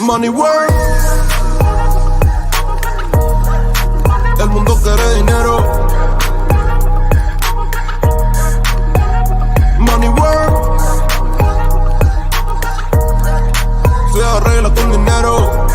Money work. El mundo quiere dinero. Money work. Se arregla con dinero.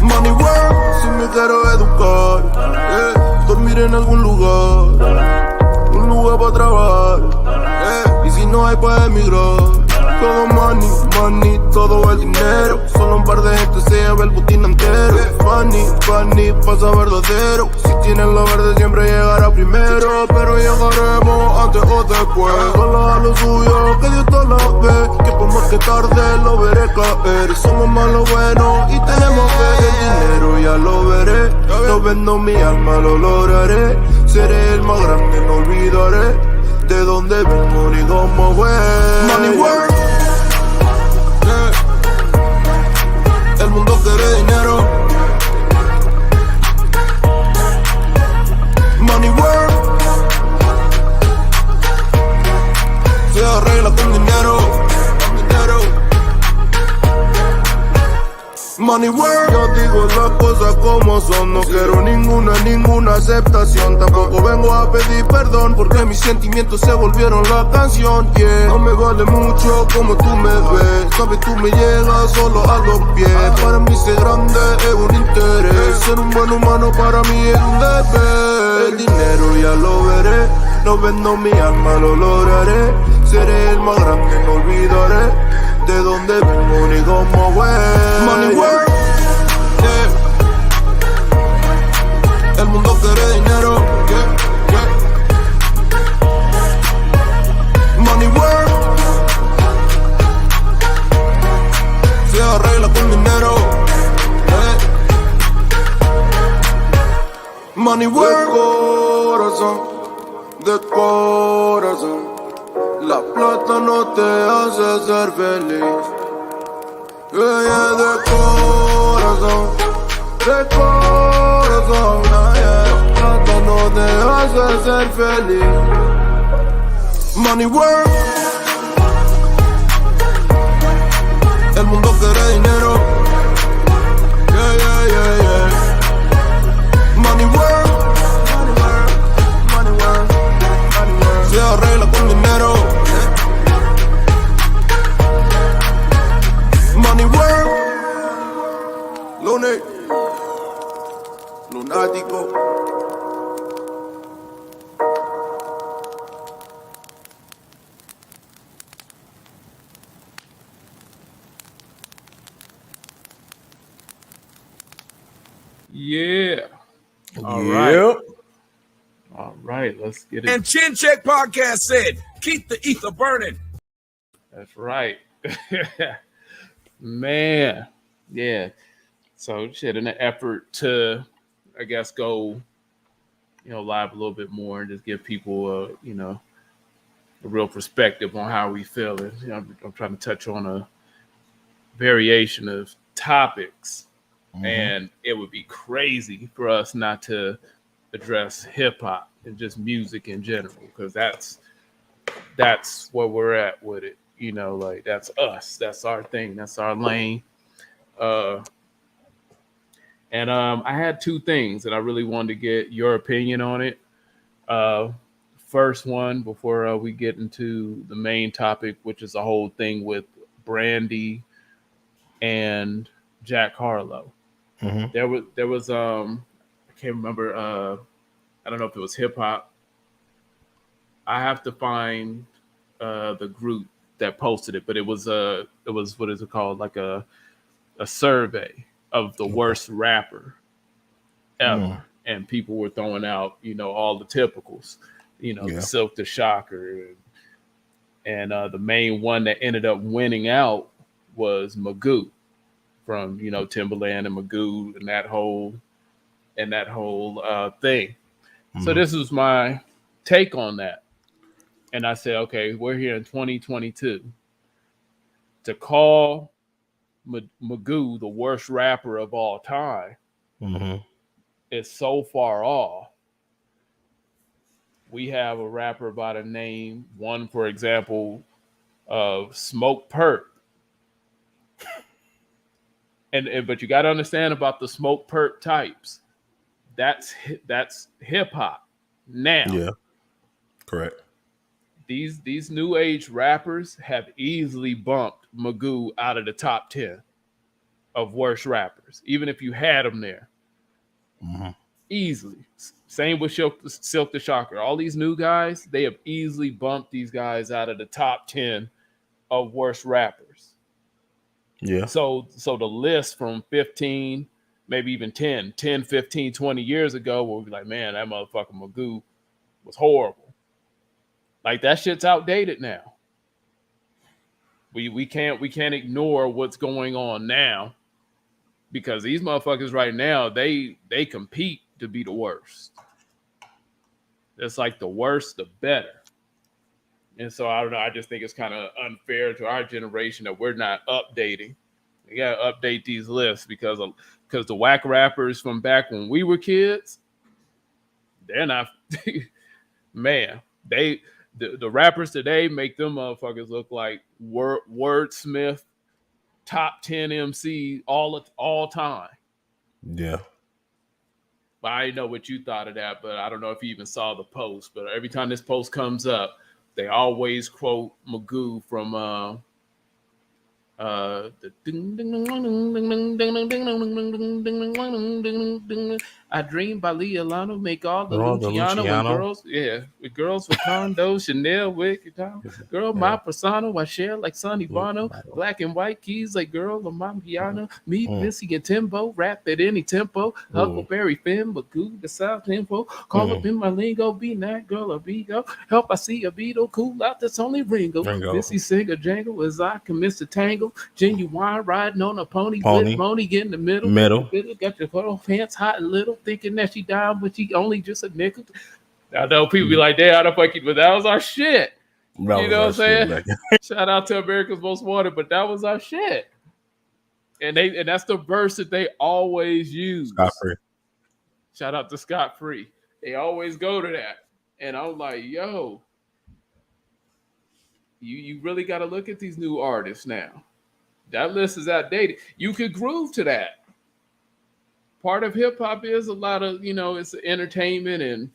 Money work. Si me quiero educar, dormir en algún lugar, un lugar para trabajar, y si no hay para emigrar. Todo money, money, todo el dinero. Solo un par de gente se lleva el botín entero. Funny, funny, pasa verdadero. Si tienen lo verde siempre llegará primero. Pero llegaremos antes o después. Solo a lo suyo, que Dios te la ve. Que por más que tarde lo veré caer. Somos más lo bueno y tenemos fe. El dinero ya lo veré. No vendo mi alma, lo lograré. Seré el más grande, no olvidaré de dónde vengo ni cómo fue. Money work. El mundo quiere dinero. Money work. Se arregla con dinero. Money work. Yo digo las cosas como son. No quiero ninguna aceptación. Tampoco vengo a pedir perdón porque mis sentimientos se volvieron la canción, yeah. No me vale mucho como tú me ves. Sabes, tú me llegas solo a los pies. Para mí ser grande es un interés. Ser un buen humano para mí es un deber. El dinero ya lo veré. No vendo mi alma, lo lograré. Seré el más grande, no olvidaré de dónde vengo ni cómo fue. Money work, yeah. El mundo quiere dinero, yeah, yeah. Money work. Se arregla con dinero, yeah. Money work. De corazón, la plata no te hace ser feliz. Yeah, de corazón, yeah. La plata no te hace ser feliz. Money work. El mundo quiere dinero. Yeah, yeah, yeah, yeah. Money work. Se arregla con dinero. Money work. Lunes. Lunático. Yeah. All Yep. right. All right, let's get it. And Chin Check Podcast said, keep the ether burning. That's right. Man. Yeah. So shit, in an effort to, I guess, go, live a little bit more and just give people a real perspective on how we feeling. I'm trying to touch on a variation of topics. Mm-hmm. And it would be crazy for us not to address hip hop and just music in general, because that's where we're at with it. Like that's us. That's our thing. That's our lane. And I had two things that I really wanted to get your opinion on it. First one, before we get into the main topic, which is the whole thing with Brandy and Jack Harlow. Mm-hmm. There was I can't remember. I don't know if it was hip hop. I have to find the group that posted it, but it was what is it called? Like a survey of the worst rapper ever, and people were throwing out all the typicals, the Silk the Shocker, and the main one that ended up winning out was Magoo from Timberland and Magoo and that whole thing. Mm-hmm. So this was my take on that. And I said, okay, we're here in 2022. To call Magoo the worst rapper of all time is so far off. We have a rapper by the name, one, for example, Smoke Perp. And but you got to understand about the Smoke Perp types. That's hip hop. Now, Yeah, correct. these new age rappers have easily bumped Magoo out of the top 10 of worst rappers, even if you had them there. Mm-hmm. Easily. Same with Silk the Shocker. All these new guys, they have easily bumped these guys out of the top 10 of worst rappers. Yeah. So the list from 15, maybe even 10, 10, 15, 20 years ago, we'll be like, man, that motherfucker Magoo was horrible. Like that shit's outdated now. We can't ignore what's going on now because these motherfuckers right now, they compete to be the worst. It's like the worse, the better. And so I don't know. I just think it's kind of unfair to our generation that we're not updating. We gotta update these lists because the whack rappers from back when we were kids, they're not. Man, the rappers today make them motherfuckers look like wordsmith top 10 MC all time. Yeah. But I didn't know what you thought of that, but I don't know if you even saw the post. But every time this post comes up, they always quote Magoo from the I dream by Leonardo, make all the Luciano and girls, with girls with condos, Chanel, wicked time. Girl, my persona, I share like Sonny Bono, black and white keys like girl on my piano. Meet Missy and Timbo, rap at any tempo. Huckleberry Finn, Magoo, the South info. Call up in my lingo, be that girl or be go. Help, I see a Beetle, cool out, that's only Ringo. Missy sing a jangle as I can miss a tangle. Genuine riding on a pony. With pony get in the middle. Got your little pants hot and little, thinking that she died, but she only just a nickel. I know people be like, "Damn, how the fuck you?" But that was our shit. You know what I'm saying? Shout out to America's Most Wanted, but that was our shit. And that's the verse that they always use. Scott Free. Shout out to Scott Free. They always go to that, and I'm like, yo, you really got to look at these new artists now. That list is outdated. You could groove to that. Part of hip hop is a lot of, it's entertainment. And,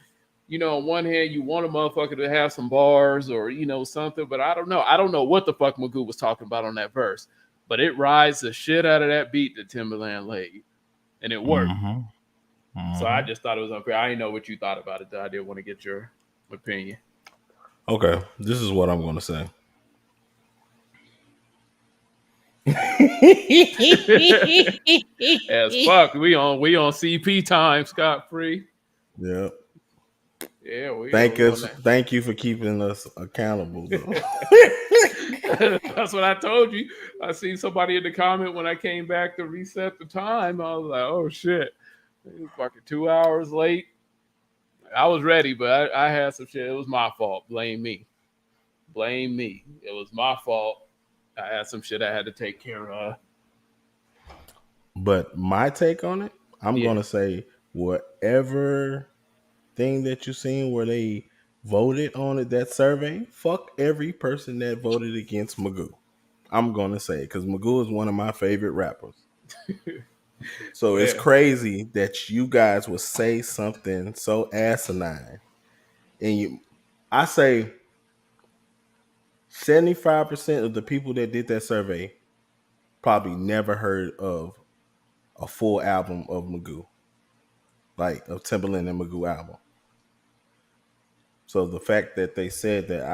on one hand, you want a motherfucker to have some bars or, something. But I don't know. I don't know what the fuck Magoo was talking about on that verse. But it rides the shit out of that beat that Timberland laid. And it worked. So I just thought it was unfair. I didn't know what you thought about it, though. I didn't want to get your opinion. Okay. This is what I'm going to say. As fuck, we on CP time, Scott Free. Yeah. Yeah, thank you for keeping us accountable. That's what I told you. I seen somebody in the comment when I came back to reset the time. I was like, oh shit, it was fucking 2 hours late. I was ready, but I had some shit. It was my fault. Blame me. It was my fault. I had some shit I had to take care of. But my take on it, I'm going to say whatever thing that you seen where they voted on it, that survey, fuck every person that voted against Magoo. I'm going to say, because Magoo is one of my favorite rappers. So it's crazy that you guys would say something so asinine. And I say 75% of the people that did that survey probably never heard of a full album of Magoo, like of Timberland and Magoo album. So the fact that they said that,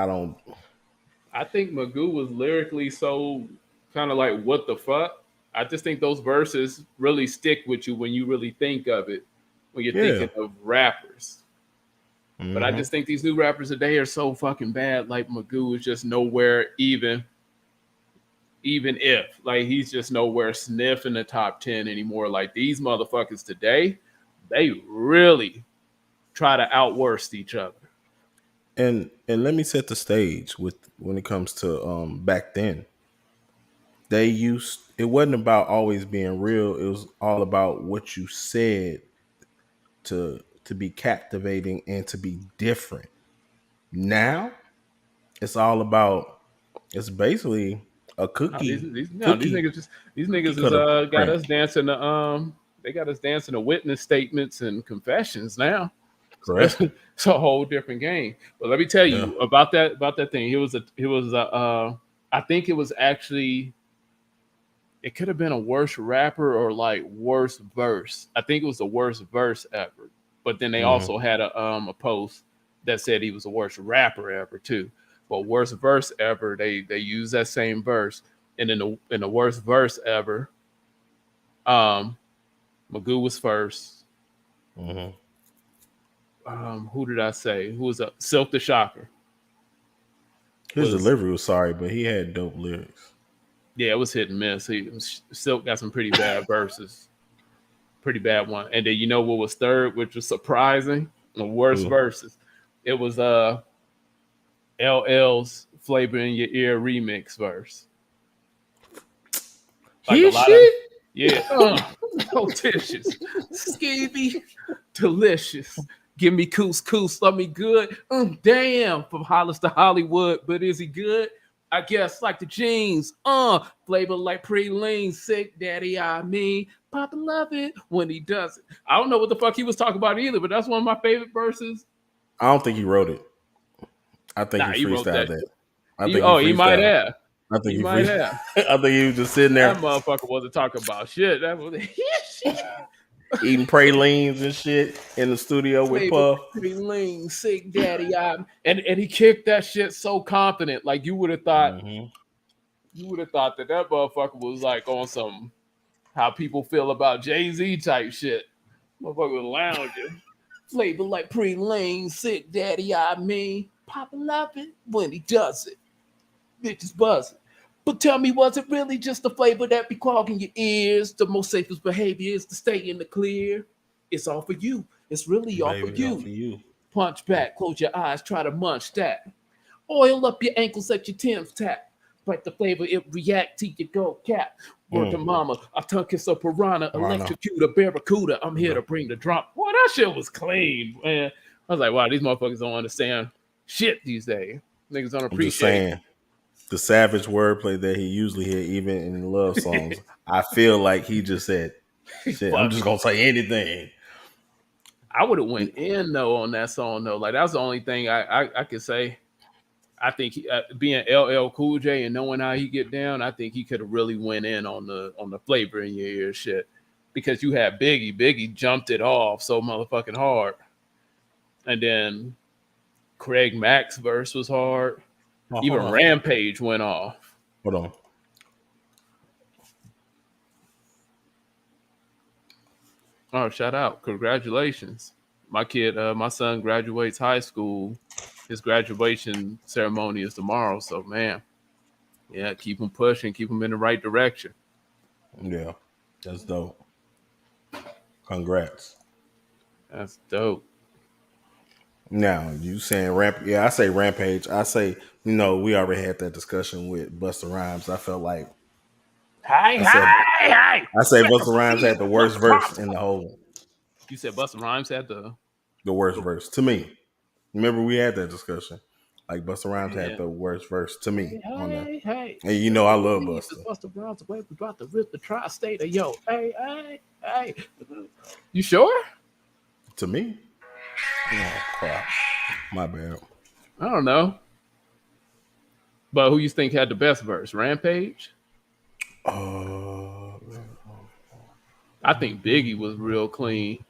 I think Magoo was lyrically so kind of like, what the fuck? I just think those verses really stick with you when you really think of it, when you're thinking of rappers. But I just think these new rappers today are so fucking bad. Like Magoo is just nowhere even if. Like he's just nowhere sniffing the top 10 anymore. Like these motherfuckers today, they really try to outworst each other. And let me set the stage when it comes to back then. It wasn't about always being real. It was all about what you said to be captivating and to be different. Now, it's all about It's basically a cookie. These cookie niggas is cutter got prank. us dancing to they got us dancing to witness statements and confessions now. So Correct. it's a whole different game. But let me tell Yeah. you about that thing. It was I think it was actually, it could have been a worse rapper or like worst verse. I think it was the worst verse ever. But then they Mm-hmm. also had a post that said he was the worst rapper ever too. But worst verse ever, they used that same verse. And in the worst verse ever, um, Magoo was first. Mm-hmm. Who did I say? Who was up? Silk the Shocker His was, delivery was sorry, but he had dope lyrics. yeah, it was hit and miss. Silk got some pretty bad verses, pretty bad one. And then you know what was third, which was surprising, the worst Ooh. verses. It was LL's Flavor in Your Ear remix verse. Like a His lot of, shit. yeah, potentious, skeevy, delicious. Give me couscous, love me good. Damn, from Hollis to Hollywood, but is he good? I guess like the jeans. Flavor like pre-lean, sick daddy. I mean, Papa love it when he does it. I don't know what the fuck he was talking about either, but that's one of my favorite verses. I don't think he wrote it. I think Nah, he he wrote freestyled that that. shit. I think he He might freestyled. have. I think He he might free. have. I think he was just sitting That there motherfucker wasn't talking about shit. That was shit. eating pralines and shit in the studio with Flavor Puff. pretty lean, sick daddy. And he kicked that shit so confident. Like Mm-hmm. you would have thought that motherfucker was like on some how people feel about Jay-Z type shit. Motherfucker was lounging. Flavor like pretty lean, sick daddy. I mean, Papa love it when he does it. Bitches buzzing. But tell me, was it really just the flavor that be clogging your ears? The most safest behavior is to stay in the clear. It's all for you. It's really all for Baby, all you. for you. Punch back, close your eyes, try to munch that. Oil up your ankles, let your Tim's tap. Like the flavor, it react to your gold cap. Word to Mm. mama, I tongue kiss a piranha, Piranha. electrocute a barracuda. I'm here to bring the drop. Boy, that shit was clean, man. I was like, wow, these motherfuckers don't understand shit these days. Niggas don't I'm just appreciate. saying the savage wordplay that he usually hit, even in love songs. I feel like he just said, "Shit, I'm just gonna say anything." I would have went in though on that song though. Like that's the only thing I could say. I think being LL Cool J and knowing how he get down, I think he could have really went in on the flavor in your ear shit, because you had Biggie. Biggie jumped it off so motherfucking hard, and then Craig Mack's verse was hard. Oh, hold Even on. Rampage went off. Hold on. Oh, shout out! Congratulations, my son graduates high school. His graduation ceremony is tomorrow. So man, yeah, keep him pushing, keep him in the right direction. Yeah, that's dope. Congrats. That's dope. Now you saying Yeah, I say Rampage. I say we already had that discussion with Busta Rhymes. I felt like Hey, I said hey! I say Let the Busta Rhymes had seeds the of worst verse in prosper. the whole. You said Busta Rhymes had The worst verse to me. Remember we had that discussion. Like Busta Rhymes had yeah. the worst verse to me on that. Hey. And I love Busta. Busta Rhymes away. We about to rip the tri-state. Yo, hey. You sure? To me. Oh crap. My bad. I don't know. But who you think had the best verse? Rampage? I think Biggie was real clean.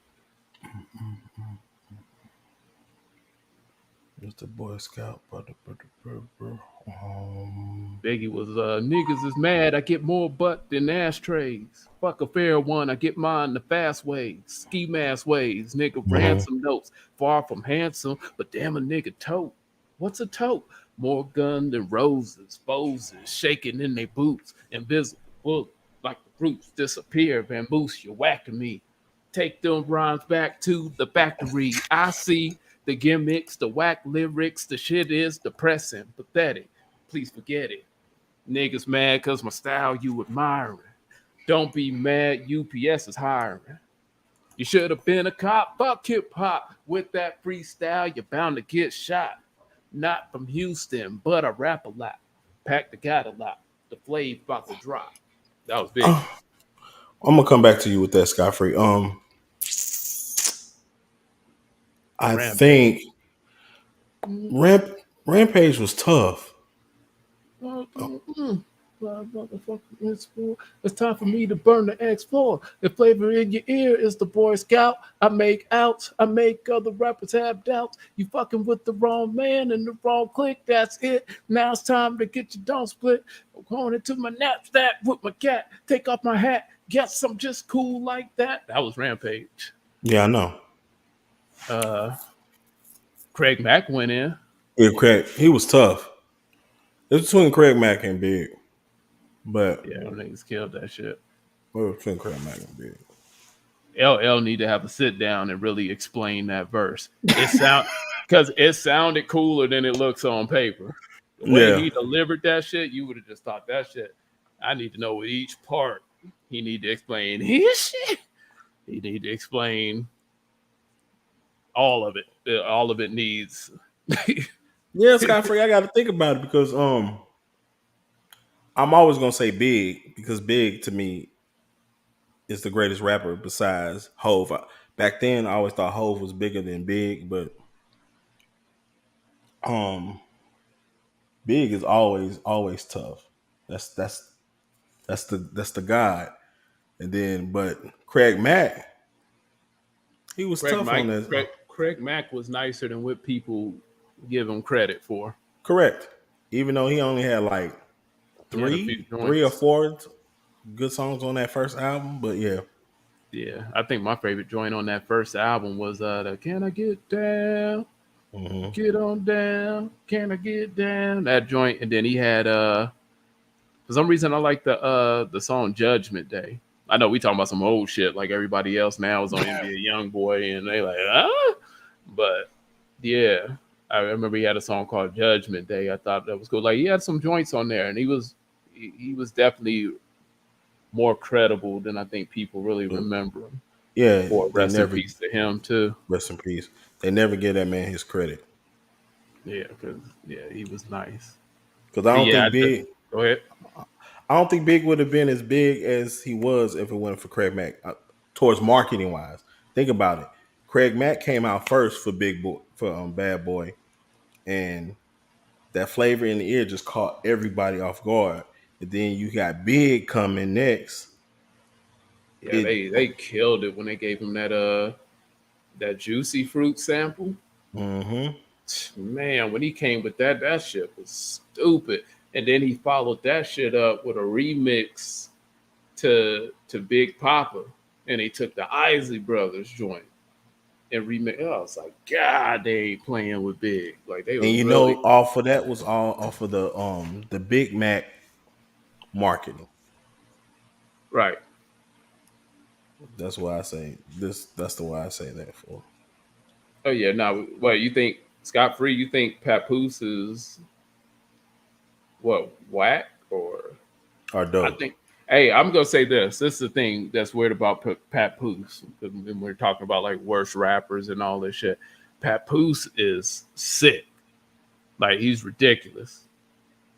Mr. Boy Scout, Biggie was niggas is mad. I get more butt than ashtrays. Fuck a fair one. I get mine the fast ways. Ski mask ways. Nigga ransom notes. Far from handsome, but damn a nigga tote. What's a tote? More gun than roses. Boses shaking in their boots. Invisible bullet like the roots disappear. Vamoose, you're whacking me. Take them rhymes back to the factory. I see the gimmicks, the whack lyrics. The shit is depressing, pathetic. Please forget it. Niggas mad cause my style you admiring. Don't be mad, UPS is hiring. You should have been a cop, fuck hip hop. With that freestyle, you're bound to get shot. Not from Houston, but I rap a lot. Pack the catalog. The Flav about to drop. That was big. I'm gonna come back to you with that, Scott Free. I Rampage. think Rampage was tough. It's time for me to burn the X4. The flavor in your ear is the Boy Scout. I make outs. I make other rappers have doubts. You fucking with the wrong man and the wrong clique. That's it. Now it's time to get your dome split. I'm going into my knapsack with my cat. Take off my hat. Guess I'm just cool like that. That was Rampage. Yeah, I know. Craig Mack went in. Yeah, Craig, he was tough. It's between Craig Mack and Big, but Yeah, them niggas killed that shit. it was between Craig Mack and Big. LL need to have a sit down and really explain that verse. Because it sounded cooler than it looks on paper. The way he delivered that shit, you would have just thought that shit. I need to know each part. He need to explain his shit. He need to explain all of it. All of it needs. Yeah, Scott Free, I got to think about it because I'm always gonna say Big because Big to me is the greatest rapper besides Hove. Back then, I always thought Hove was bigger than Big, but Big is always tough. That's the god. And then, but Craig Mack, he was tough on this. Craig Mack was nicer than what people give him credit for. Correct. Even though he only had like three or four good songs on that first album, but yeah. Yeah, I think my favorite joint on that first album was the "Can I Get Down, Get On Down, Can I Get Down?" That joint, and then he had for some reason I like the song "Judgment Day." I know we talking about some old shit like everybody else now is on NBA YoungBoy, and they like but yeah, I remember he had a song called "Judgment Day." I thought that was cool. Like he had some joints on there, and he was definitely more credible than I think people really remember him. Yeah. Rest in peace to him too. Rest in peace. They never give that man his credit. Yeah, because he was nice. Because I don't think Big. Go ahead. I don't think Big would have been as big as he was if it wasn't for Craig Mack. Towards marketing wise, think about it. Craig Mack came out first for Bad Boy, and that flavor in the ear just caught everybody off guard. And then you got Big coming next. Yeah, they killed it when they gave him that juicy fruit sample. Mm-hmm. Man, when he came with that shit was stupid. And then he followed that shit up with a remix to Big Papa, and he took the Isley Brothers joint and remix. I was like, God, they ain't playing with Big. Like they. And know, off of that was all off of the Big Mac marketing. Right. That's why I say this. That's the why I say that for. Oh yeah. Now, what you think, Scott Free? You think Papoose is what, whack or dope? I think. Hey, I'm gonna say this. This is the thing that's weird about Papoose. When we're talking about like worst rappers and all this shit, Papoose is sick. Like he's ridiculous.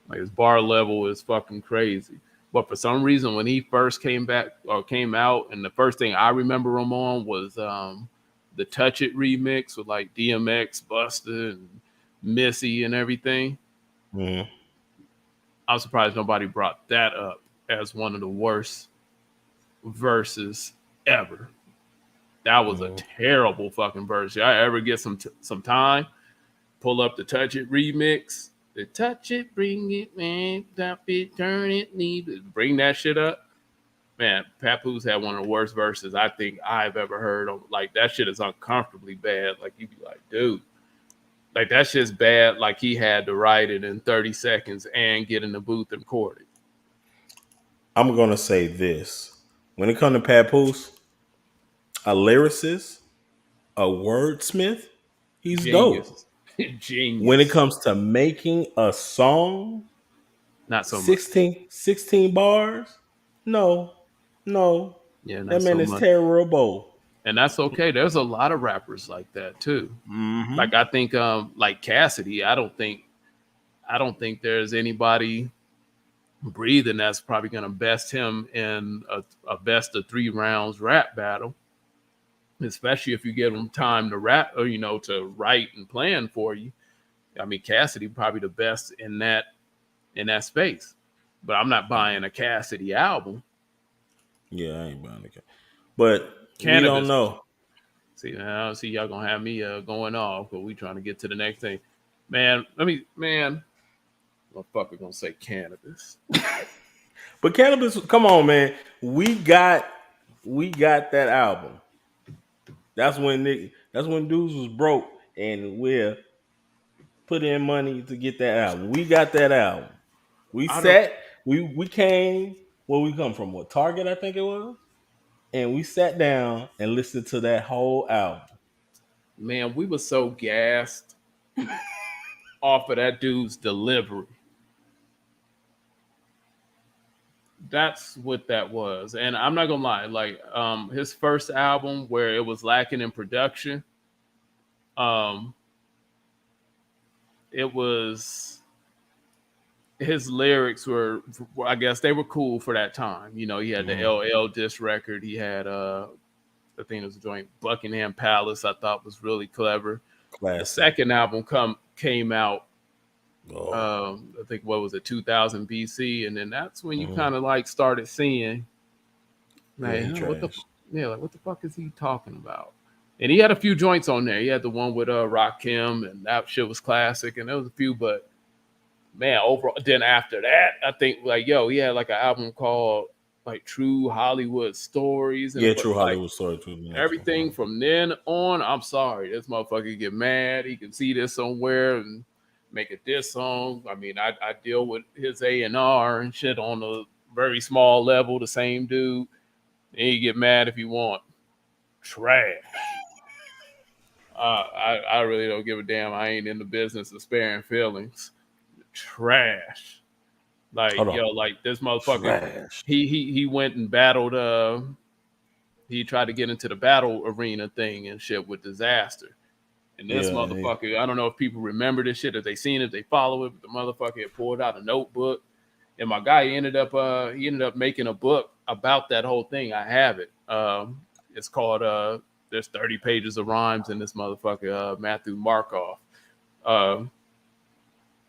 Like his bar level is fucking crazy. But for some reason, when he first came out, and the first thing I remember him on was the Touch It remix with like DMX, Busta, and Missy and everything. Mm-hmm. I'm surprised nobody brought that up as one of the worst verses ever. That was a terrible fucking verse. Y'all ever get some time, pull up the Touch It remix. The touch it, bring it, man, stop it, turn it, leave it. Bring that shit up. Man, Papoose had one of the worst verses I think I've ever heard. Like, that shit is uncomfortably bad. Like, you be like, dude. Like, that shit's bad. Like, he had to write it in 30 seconds and get in the booth and record it. I'm going to say this. When it comes to Papoose, a lyricist, a wordsmith, he's Genius. dope. Genius. When it comes to making a song, not so 16 bars, no. Yeah, that man is terrible. And that's okay. There's a lot of rappers like that too. Mm-hmm. Like I think like Cassidy, I don't think I don't think there's anybody breathing that's probably going to best him in a best of 3 rounds rap battle, especially if you give him time to rap or to write and plan for you. I mean, Cassidy probably the best in that space, but I'm not buying a Cassidy album. Yeah, I ain't buying it. But we don't Cannabis. know. See, now see y'all gonna have me going off, but we trying to get to the next thing. Man, motherfucker gonna say cannabis. But Cannabis, come on, man. We got that album. That's when dudes was broke and we're put in money to get that album. We got that album. We came where we come from, what, Target, I think it was? And we sat down and listened to that whole album. Man, we were so gassed off of that dude's delivery. That's what that was. And I'm not gonna lie, like his first album where it was lacking in production, it was his lyrics were, I guess they were cool for that time. He had the LL diss record. He had I think it was a joint Buckingham Palace. I thought was really clever. Classic. The second album came out. I think what was it, 2000 BC, and then that's when you kind of like started seeing, like, what the fuck is he talking about? And he had a few joints on there. He had the one with Rakim, and that shit was classic. And there was a few, but man, overall, then after that, I think like he had like an album called like True Hollywood Stories. And True Hollywood Stories. Everything from then on, I'm sorry, this motherfucker get mad. He can see this somewhere and make a diss song. I mean, I deal with his A&R and shit on a very small level, the same dude. And you get mad if you want. Trash. I really don't give a damn. I ain't in the business of sparing feelings. Trash. Like, like this motherfucker, trash. He went and battled, he tried to get into the battle arena thing and shit with Disaster. And this motherfucker, I don't know if people remember this shit, if they seen it, they follow it, but the motherfucker had pulled out a notebook. And my guy ended up making a book about that whole thing. I have it. It's called there's 30 pages of rhymes in this motherfucker, Matthew Markoff. And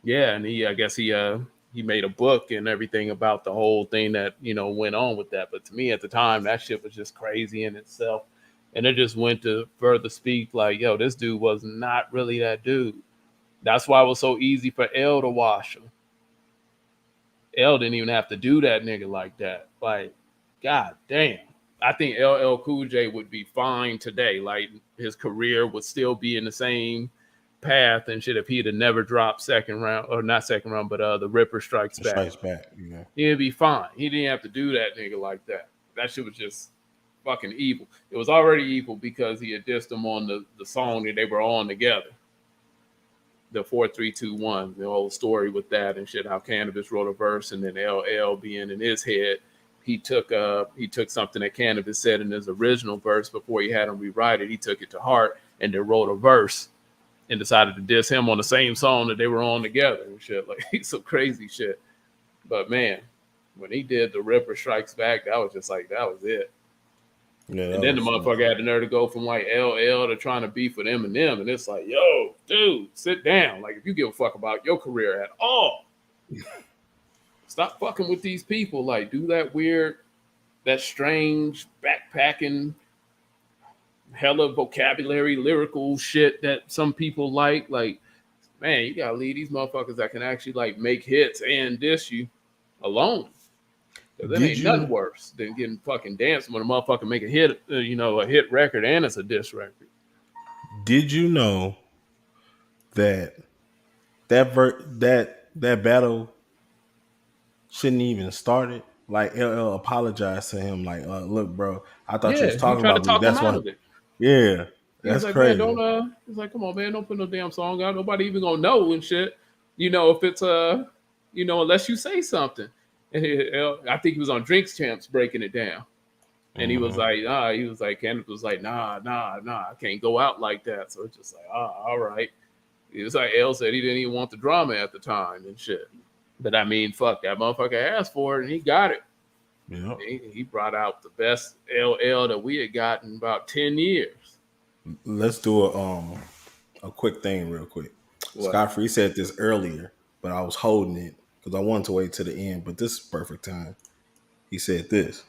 I guess he made a book and everything about the whole thing that went on with that. But to me at the time, that shit was just crazy in itself. And it just went to further speak like, this dude was not really that dude. That's why it was so easy for L to wash him. L didn't even have to do that nigga like that. Like, god damn. I think LL Cool J would be fine today. Like, his career would still be in the same path and shit if he'd have never dropped second round, or not second round, but the Ripper Strikes Back. Yeah. He'd be fine. He didn't have to do that nigga like that. That shit was just fucking evil. It was already evil because he had dissed him on the song that they were on together. The 4-3-2-1, the whole story with that and shit, how Cannabis wrote a verse and then LL being in his head, he took something that Cannabis said in his original verse before he had him rewrite it. He took it to heart and then wrote a verse and decided to diss him on the same song that they were on together and shit. Like, some crazy shit. But man, when he did the Ripper Strikes Back, that was just like, that was it. Yeah, and then the motherfucker had the nerve to go from like LL to trying to beef with Eminem, and it's like, yo, dude, sit down. Like, if you give a fuck about your career at all, stop fucking with these people. Like, do that weird, that strange backpacking, hella vocabulary, lyrical shit that some people like. Like, man, you gotta leave these motherfuckers that can actually like make hits and diss you alone. Because there ain't nothing worse than getting fucking danced when a motherfucker make a hit, a hit record and it's a diss record. Did you know that battle shouldn't even started? Like, LL apologized to him, like, look, bro, I thought you was talking about me. That's why. Yeah, that's like, crazy. Man, he's like, come on, man, don't put no damn song out. Nobody even gonna know and shit. If it's unless you say something. And I think he was on Drinks Champs breaking it down. And he was like, Kenneth was like, nah, I can't go out like that. So it's just like, all right. It was like L said he didn't even want the drama at the time and shit. But I mean, fuck, that motherfucker asked for it and he got it. Yeah. He brought out the best LL that we had gotten in about 10 years. Let's do a quick thing real quick. What? Scott Free said this earlier, but I was holding it because I wanted to wait to the end. But this is perfect time. He said this.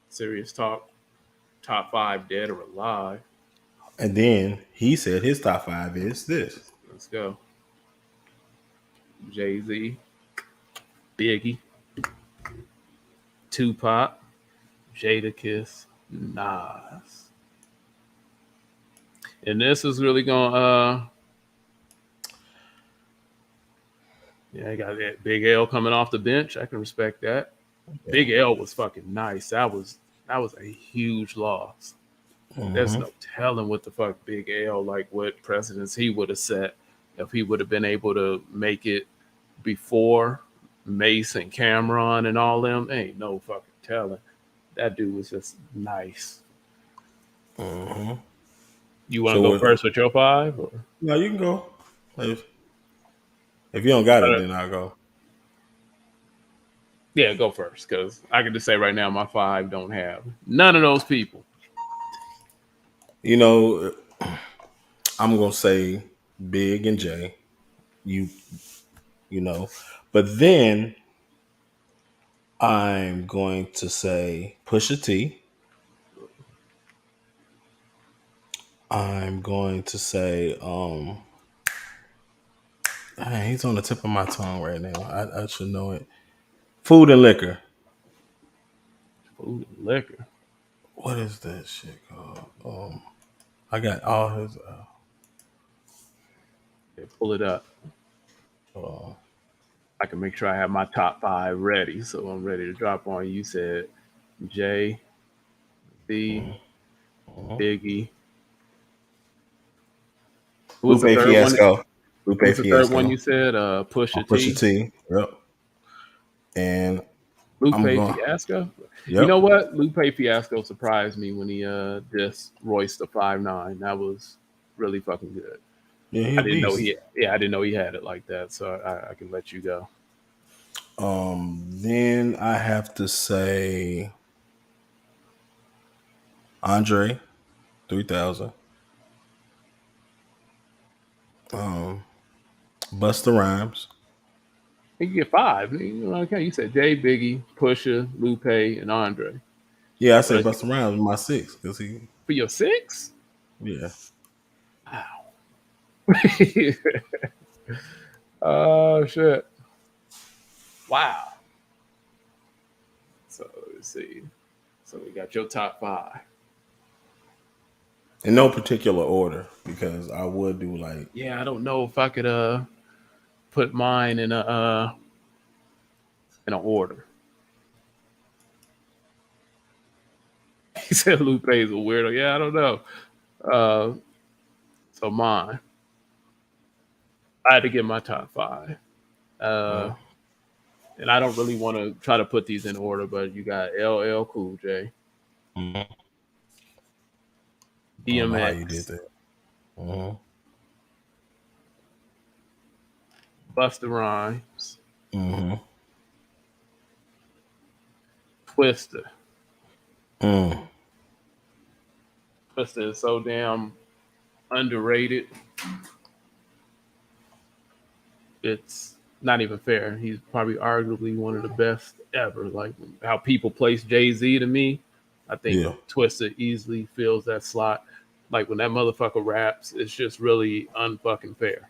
Serious talk. Top 5 dead or alive. And then he said his top 5 is this. Let's go. Jay-Z, Biggie, Tupac, Jadakiss, Nas. And this is really gonna yeah, you got that Big L coming off the bench. I can respect that. Yeah. Big L was fucking nice. That was a huge loss. Mm-hmm. There's no telling what the fuck Big L, like what precedents he would have set if he would have been able to make it before Mace and Cameron and all them. Ain't no fucking telling. That dude was just nice. Mm-hmm. You want to go first with your 5? Or? No, you can go. If you don't got it, then I'll go. Yeah, go first, because I can just say right now my 5 don't have none of those people. You know, I'm gonna say Big and Jay. You know, but then I'm going to say Pusha T. I'm going to say he's on the tip of my tongue right now. I should know it. Food and Liquor. Food and Liquor. What is that shit called? I got all his. Pull it up. I can make sure I have my top 5 ready, so I'm ready to drop on you. You said J, B, Biggie. Who was the third Fiasco. one? Lupe What's the third one you said? Pusha T. Pusha T. Yep. And Lupe Fiasco. Yep. You know what? Lupe Fiasco surprised me when he dissed Royce the 5'9". That was really fucking good. Yeah, I didn't know he had it like that, so I can let you go. Then I have to say Andre 3000. Busta Rhymes. You get 5. Okay, you said Jay, Biggie, Pusha, Lupe, and Andre. Yeah, I said Busta Rhymes was my 6 because he for your 6. Yeah. Wow. Oh shit. Wow. So let's see. So we got your top 5. In no particular order, because I would do like. Yeah, I don't know if I could put mine in an order. He said Lupe is a weirdo. Yeah, I don't know. So mine. I had to get my top 5. And I don't really want to try to put these in order, but you got LL Cool J. Mm-hmm. DMX. How you did that. Mm-hmm. Busta Rhymes. Mm-hmm. Twista. Mm. Twista is so damn underrated. It's not even fair. He's probably arguably one of the best ever. Like how people place Jay-Z to me, I think Twista easily fills that slot. Like when that motherfucker raps, it's just really unfucking fair.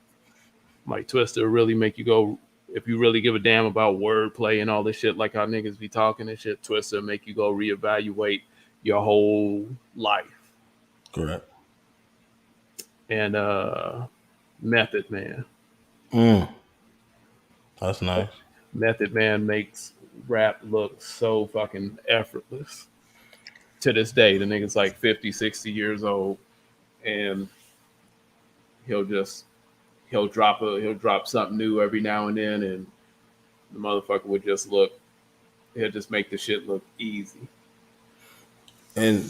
Like Twista really make you go, if you really give a damn about wordplay and all this shit, like how niggas be talking and shit, Twista make you go reevaluate your whole life. Correct. And Method Man. That's nice. Method Man makes rap look so fucking effortless. To this day, the nigga's like 50, 60 years old, and he'll drop something new every now and then, and the motherfucker would just he'll just make the shit look easy. And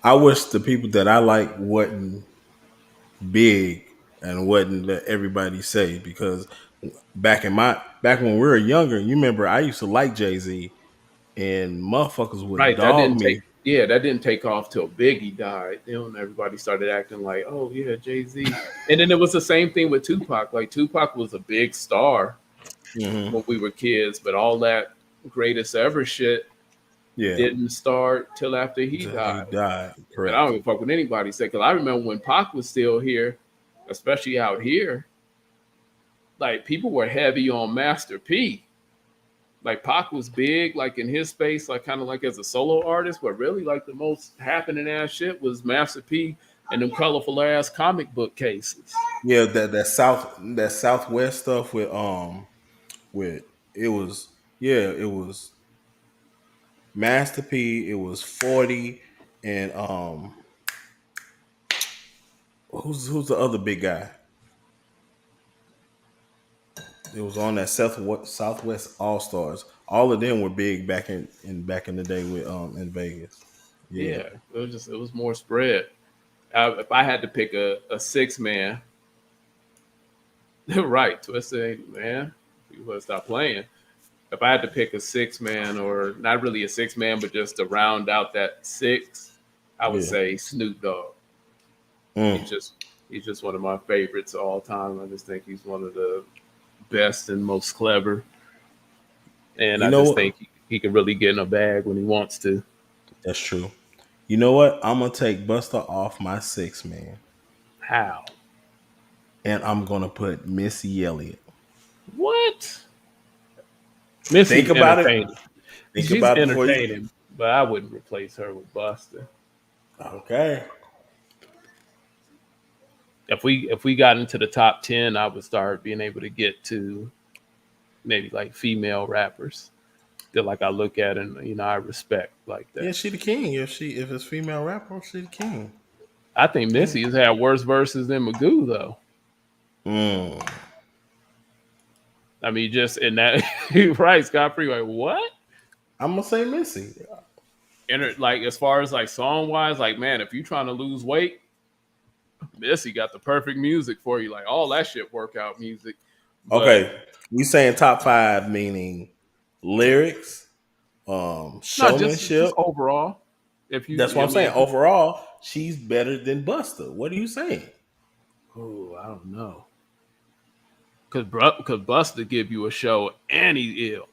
I wish the people that I like wasn't big and wouldn't let everybody say because back when we were younger, you remember I used to like Jay-Z and motherfuckers would Right. That dog didn't me. take. Yeah, that didn't take off till Biggie died. Then everybody started acting like, oh yeah, Jay Z. And then it was the same thing with Tupac. Like Tupac was a big star Mm-hmm. when we were kids, but all that greatest ever shit Yeah, didn't start till after he he died. died. And I don't Correct. give a fuck what anybody said. Because I remember when Pac was still here, especially out here, like people were heavy on Master P. Like Pac was big, like in his space, like kind of like as a solo artist, but really like the most happening ass shit was Master P and them colorful ass comic book cases. Yeah, that southwest stuff with it was it was Master P, it was 40 and who's the other big guy? It was on that Southwest All Stars. All of them were big back in the day with in Vegas. Yeah. Yeah, it was more spread. If I had to pick a six man, right, Twister, man, you would stop playing. If I had to pick a six man, or not really a six man, but just to round out that six, I would Yeah. say Snoop Dogg. Mm. He's just he's just one of my favorites of all time. I just think he's one of the best and most clever, and You I know just what? think he can really get in a bag when he wants to. That's true. You know what? I'm gonna take Buster off my 6 man, How? and I'm gonna put Missy Elliott. What? Think Missy's about it. entertaining. Think She's about it before you. entertaining, but I wouldn't replace her with Buster. Okay. If we got into the top 10, I would start being able to get to maybe like female rappers that like I look at and I respect like Yeah, that. she the king. If it's female rapper, she the king. I think Yeah. Missy has had worse verses than Magoo though. Mm. I mean, just in that right, Scott Free, like what? I'm gonna say Missy. And like as far as like song wise, like man, if you trying to lose weight, Missy got the perfect music for you, like all that shit workout music. But Okay, we saying top 5 meaning lyrics, not just showmanship. overall. If That's what I I'm mean, saying. Overall, she's better than Buster. What are you saying? I don't know, because Buster give you a show and he's ill.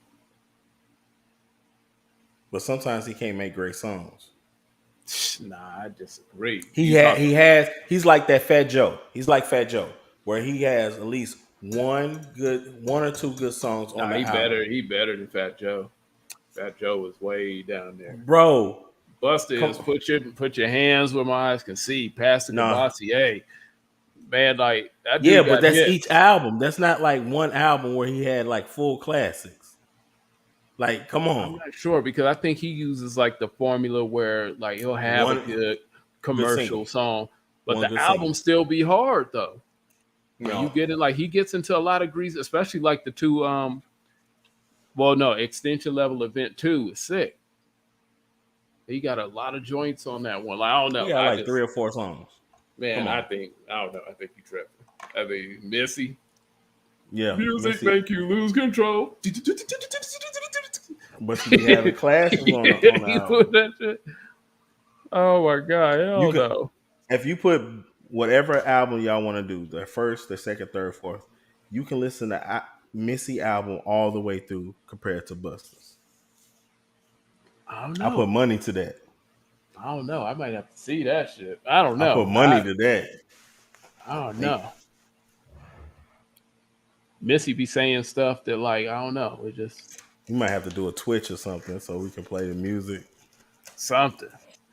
But sometimes he can't make great songs. Nah, I disagree. He's like that Fat Joe. He's like Fat Joe, where he has at least one or two good songs on Nah, the he album. better. He better than Fat Joe. Fat Joe is way down there. Bro, Buster come is on. put your hands where my eyes can see. Pass the Nah. Kabasi. Hey, man, like that Yeah, dude but got that's each hits. album. That's not like one album where he had like full classics. Like, come I'm on. not sure because I think he uses like the formula where like he'll have a One good good single. commercial song, but One the good album single. still be hard though. When you No. get it, like he gets into a lot of grease, especially like the two well no, extension level event 2 is sick. He got a lot of joints on that one. Like, I don't He know. got I like just 3 or 4 songs. man, Come on. I don't know. I think you tripping. I think Missy. Yeah. Music Missy. make you lose control. But she be having classes on the You album. put that shit. Oh my god, You hell could no. if you put whatever album y'all want to do, the first, the second, third, fourth, you can listen to Missy album all the way through compared to Buster's. I don't I put know. money to that. I don't know. I might have to see that shit. I don't I put know. money to that. I don't And know. Missy be saying stuff that like I don't know. It just you might have to do a Twitch or something so we can play the music. something.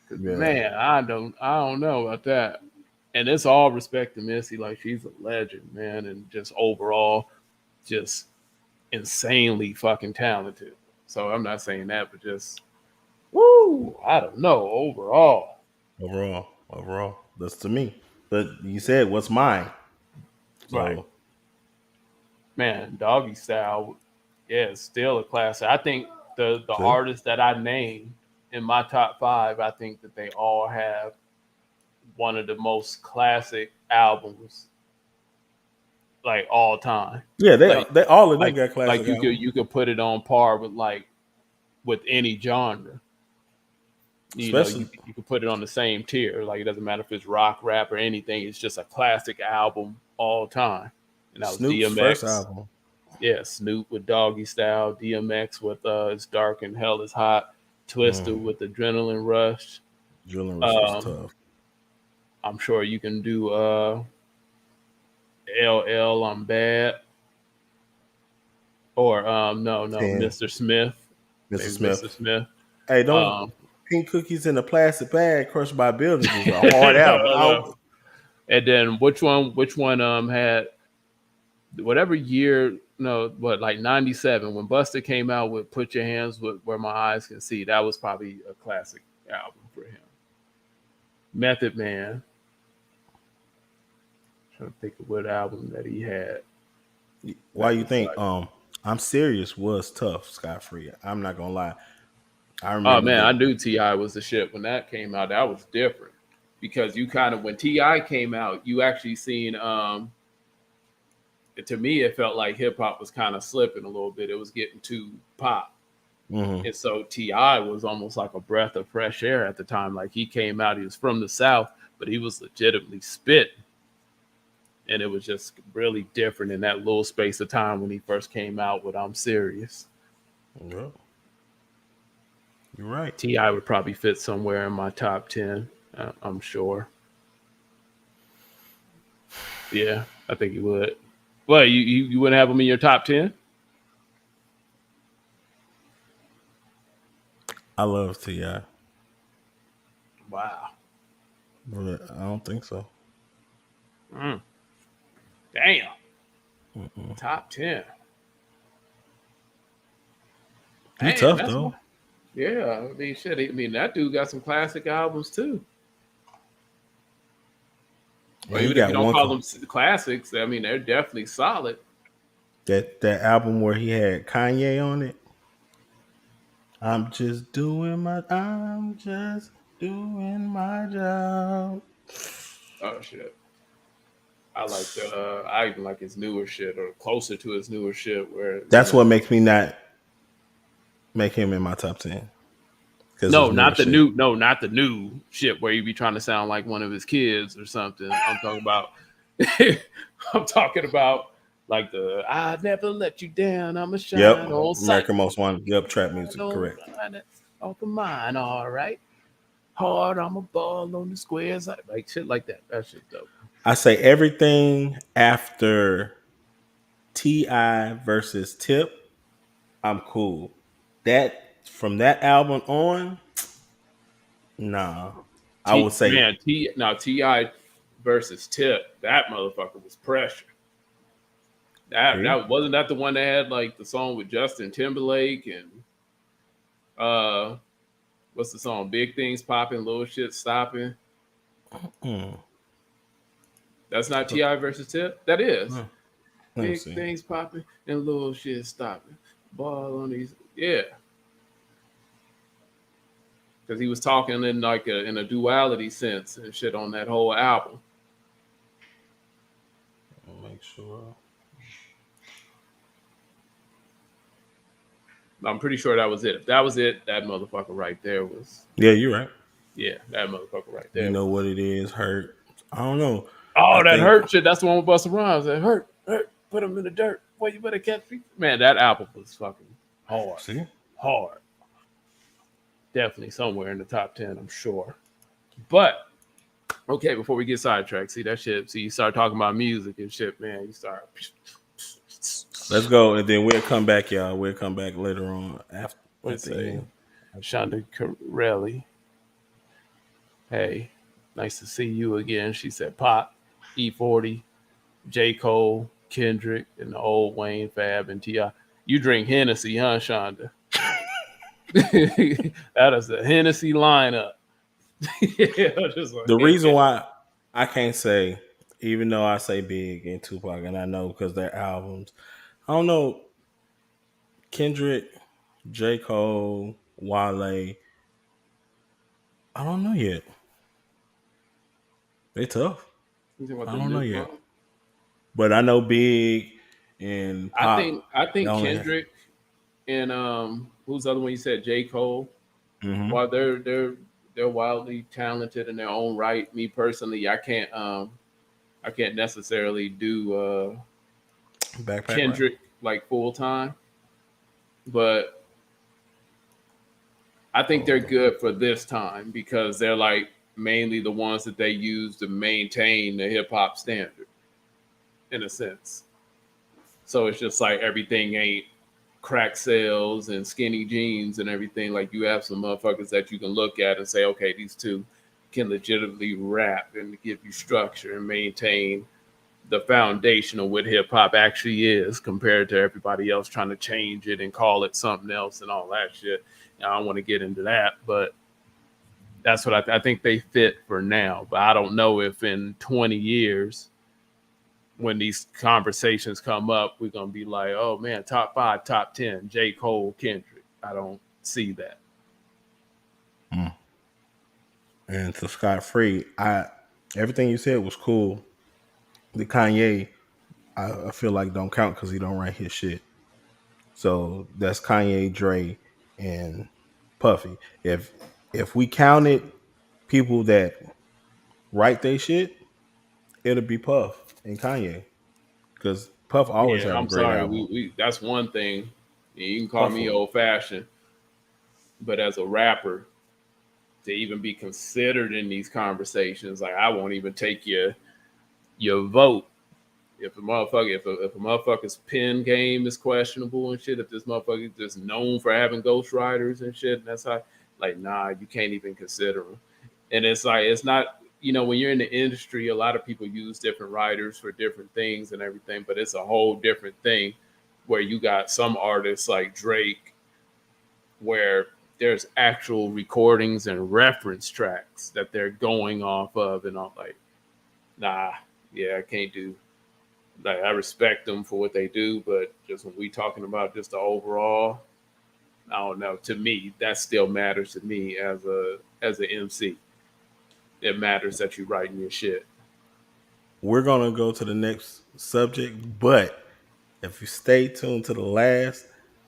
'Cause, Yeah. man, I don't know about that. And it's all respect to Missy. Like she's a legend, man, and just overall, just insanely fucking talented. So I'm not saying that, but just woo, I don't know. Overall. Overall, that's to me. But you said what's mine, Right. so Man, doggy style, yeah, it's still a classic. I think the see, artist that I named in my top 5, I think that they all have one of the most classic albums like all time. Yeah, Like they all of them like got classic albums. you could put it on par with with any genre. Especially You could put it on the same tier. Like it doesn't matter if it's rock, rap, or anything. It's just a classic album all time. And that was Snoop's first DMX. album. Yeah, Snoop with Doggy Style, DMX with It's Dark and Hell is Hot, Twister with Adrenaline Rush. Drilling Rush was tough. I'm sure you can do LL I'm Bad. Or no, 10. Mr. Smith. Mr. Smith. Mr. Smith. Hey, don't Pink Cookies in a Plastic Bag, Crushed by Buildings was a hard album. And then which one had whatever year, like 97 when Busta came out with Put Your Hands Where My Eyes Can See. That was probably a classic album for him. Method Man. I'm trying to think of what album that he had. Why you think I'm Serious was tough, Scott Free. I'm not gonna lie. I remember. Oh man, I knew T.I. was the shit when that came out. That was different because you kind of when T.I. came out, you actually seen. To me, it felt like hip hop was kind of slipping a little bit. It was getting too pop, and so T.I. was almost like a breath of fresh air at the time. Like he came out, he was from the South, but he was legitimately spitting. And it was just really different in that little space of time when he first came out with I'm Serious. Yeah. You're right. T.I. would probably fit somewhere in my top 10, I'm sure. Yeah, I think he would. Well, you wouldn't have him in your top 10? I love T.I. Wow. But I don't think so. Damn. Top 10. He tough though. Yeah, I mean, shit. I mean, that dude got some classic albums too. Yeah, Even if you don't call them classics, I mean, they're definitely solid. That album where he had Kanye on it. I'm just doing my job. Oh shit. I even like his newer shit or closer to his newer shit where that's what makes me not make him in my top 10. No, not the new shit where you be trying to sound like one of his kids or something. I'm talking about like the I never let you down. I'm a shine on sight. American Most Wanted. Yep, trap music, correct. Off of mine, all right. Hard, I'm a ball on the squares, like shit like that. That shit dope. I say everything after T.I. versus Tip, I'm cool. That from that album on, nah. I would say T.I. versus Tip, that motherfucker was pressure. That wasn't that the one that had like the song with Justin Timberlake and what's the song? Big Things Popping, Little Shit Stopping. That's not T.I. versus Tip. That is. Big Things Popping and Little Shit Stopping. Ball on these, yeah. Because he was talking in like in a duality sense and shit on that whole album. I'll make sure. I'm pretty sure that was it. If that was it, that motherfucker right there was. Yeah, you're right. Yeah, that motherfucker right there. You know what it is? Hurt. I don't know. Oh, that Hurt shit. That's the one with Busta Rhymes. That Hurt. Put him in the dirt. Boy, you better catch me. Man, that album was fucking hard. See? Hard. Definitely somewhere in the top 10, I'm sure. But, okay, before we get sidetracked, see that shit. See, you start talking about music and shit, man. You start. Let's go, and then we'll come back, y'all. We'll come back later on after. Let's say, Shonda Corelli. Hey, nice to see you again. She said, Pop, E40, J. Cole, Kendrick, and the old Wayne, Fab, and T.I. You drink Hennessy, huh, Shonda? That is the Hennessy lineup. The reason why I can't say, even though I say Big and Tupac, and I know because they're albums, I don't know. Kendrick, J. Cole, Wale, I don't know yet. They tough. You talking about I the don't know new yet. one? But I know Big and Pop. I They think only have. Kendrick and who's the other one you said? J. Cole. Mm-hmm. While they're wildly talented in their own right. Me personally, I can't necessarily do Backpack rap. Kendrick like full time, but I think they're Oh, good for this time because they're like mainly the ones that they use to maintain the hip hop standard in a sense. So it's just like everything ain't crack sales and skinny jeans and everything. Like you have some motherfuckers that you can look at and say, okay, these two can legitimately rap and give you structure and maintain the foundation of what hip hop actually is compared to everybody else trying to change it and call it something else and all that shit. Now, I don't want to get into that, but that's what I think they fit for now. But I don't know if in 20 years, when these conversations come up, we're gonna be like, oh man, top five, top 10, J. Cole, Kendrick. I don't see that. mm. And to Scott Free, I everything you said was cool. The Kanye, I feel like don't count because he don't write his shit. So that's Kanye, Dre, and Puffy. If we counted people that write their shit, it'll be Puff and Kanye because Puff always Yeah, have a I'm great sorry. album. We that's one thing. You can call Puff me will. old fashioned, but as a rapper, to even be considered in these conversations, like I won't even take your vote. If a motherfucker's pen game is questionable and shit, if this motherfucker is just known for having ghostwriters and shit, and that's how, like, nah, you can't even consider them. And it's like it's not, when you're in the industry, a lot of people use different writers for different things and everything, but it's a whole different thing where you got some artists like Drake, where there's actual recordings and reference tracks that they're going off of, and I'm like, nah, yeah, I can't do. Like I respect them for what they do, but just when we talking about just the overall, I don't know. To me, that still matters to me as an MC. It matters that you writing your shit. We're gonna go to the next subject, but if you stay tuned to the last,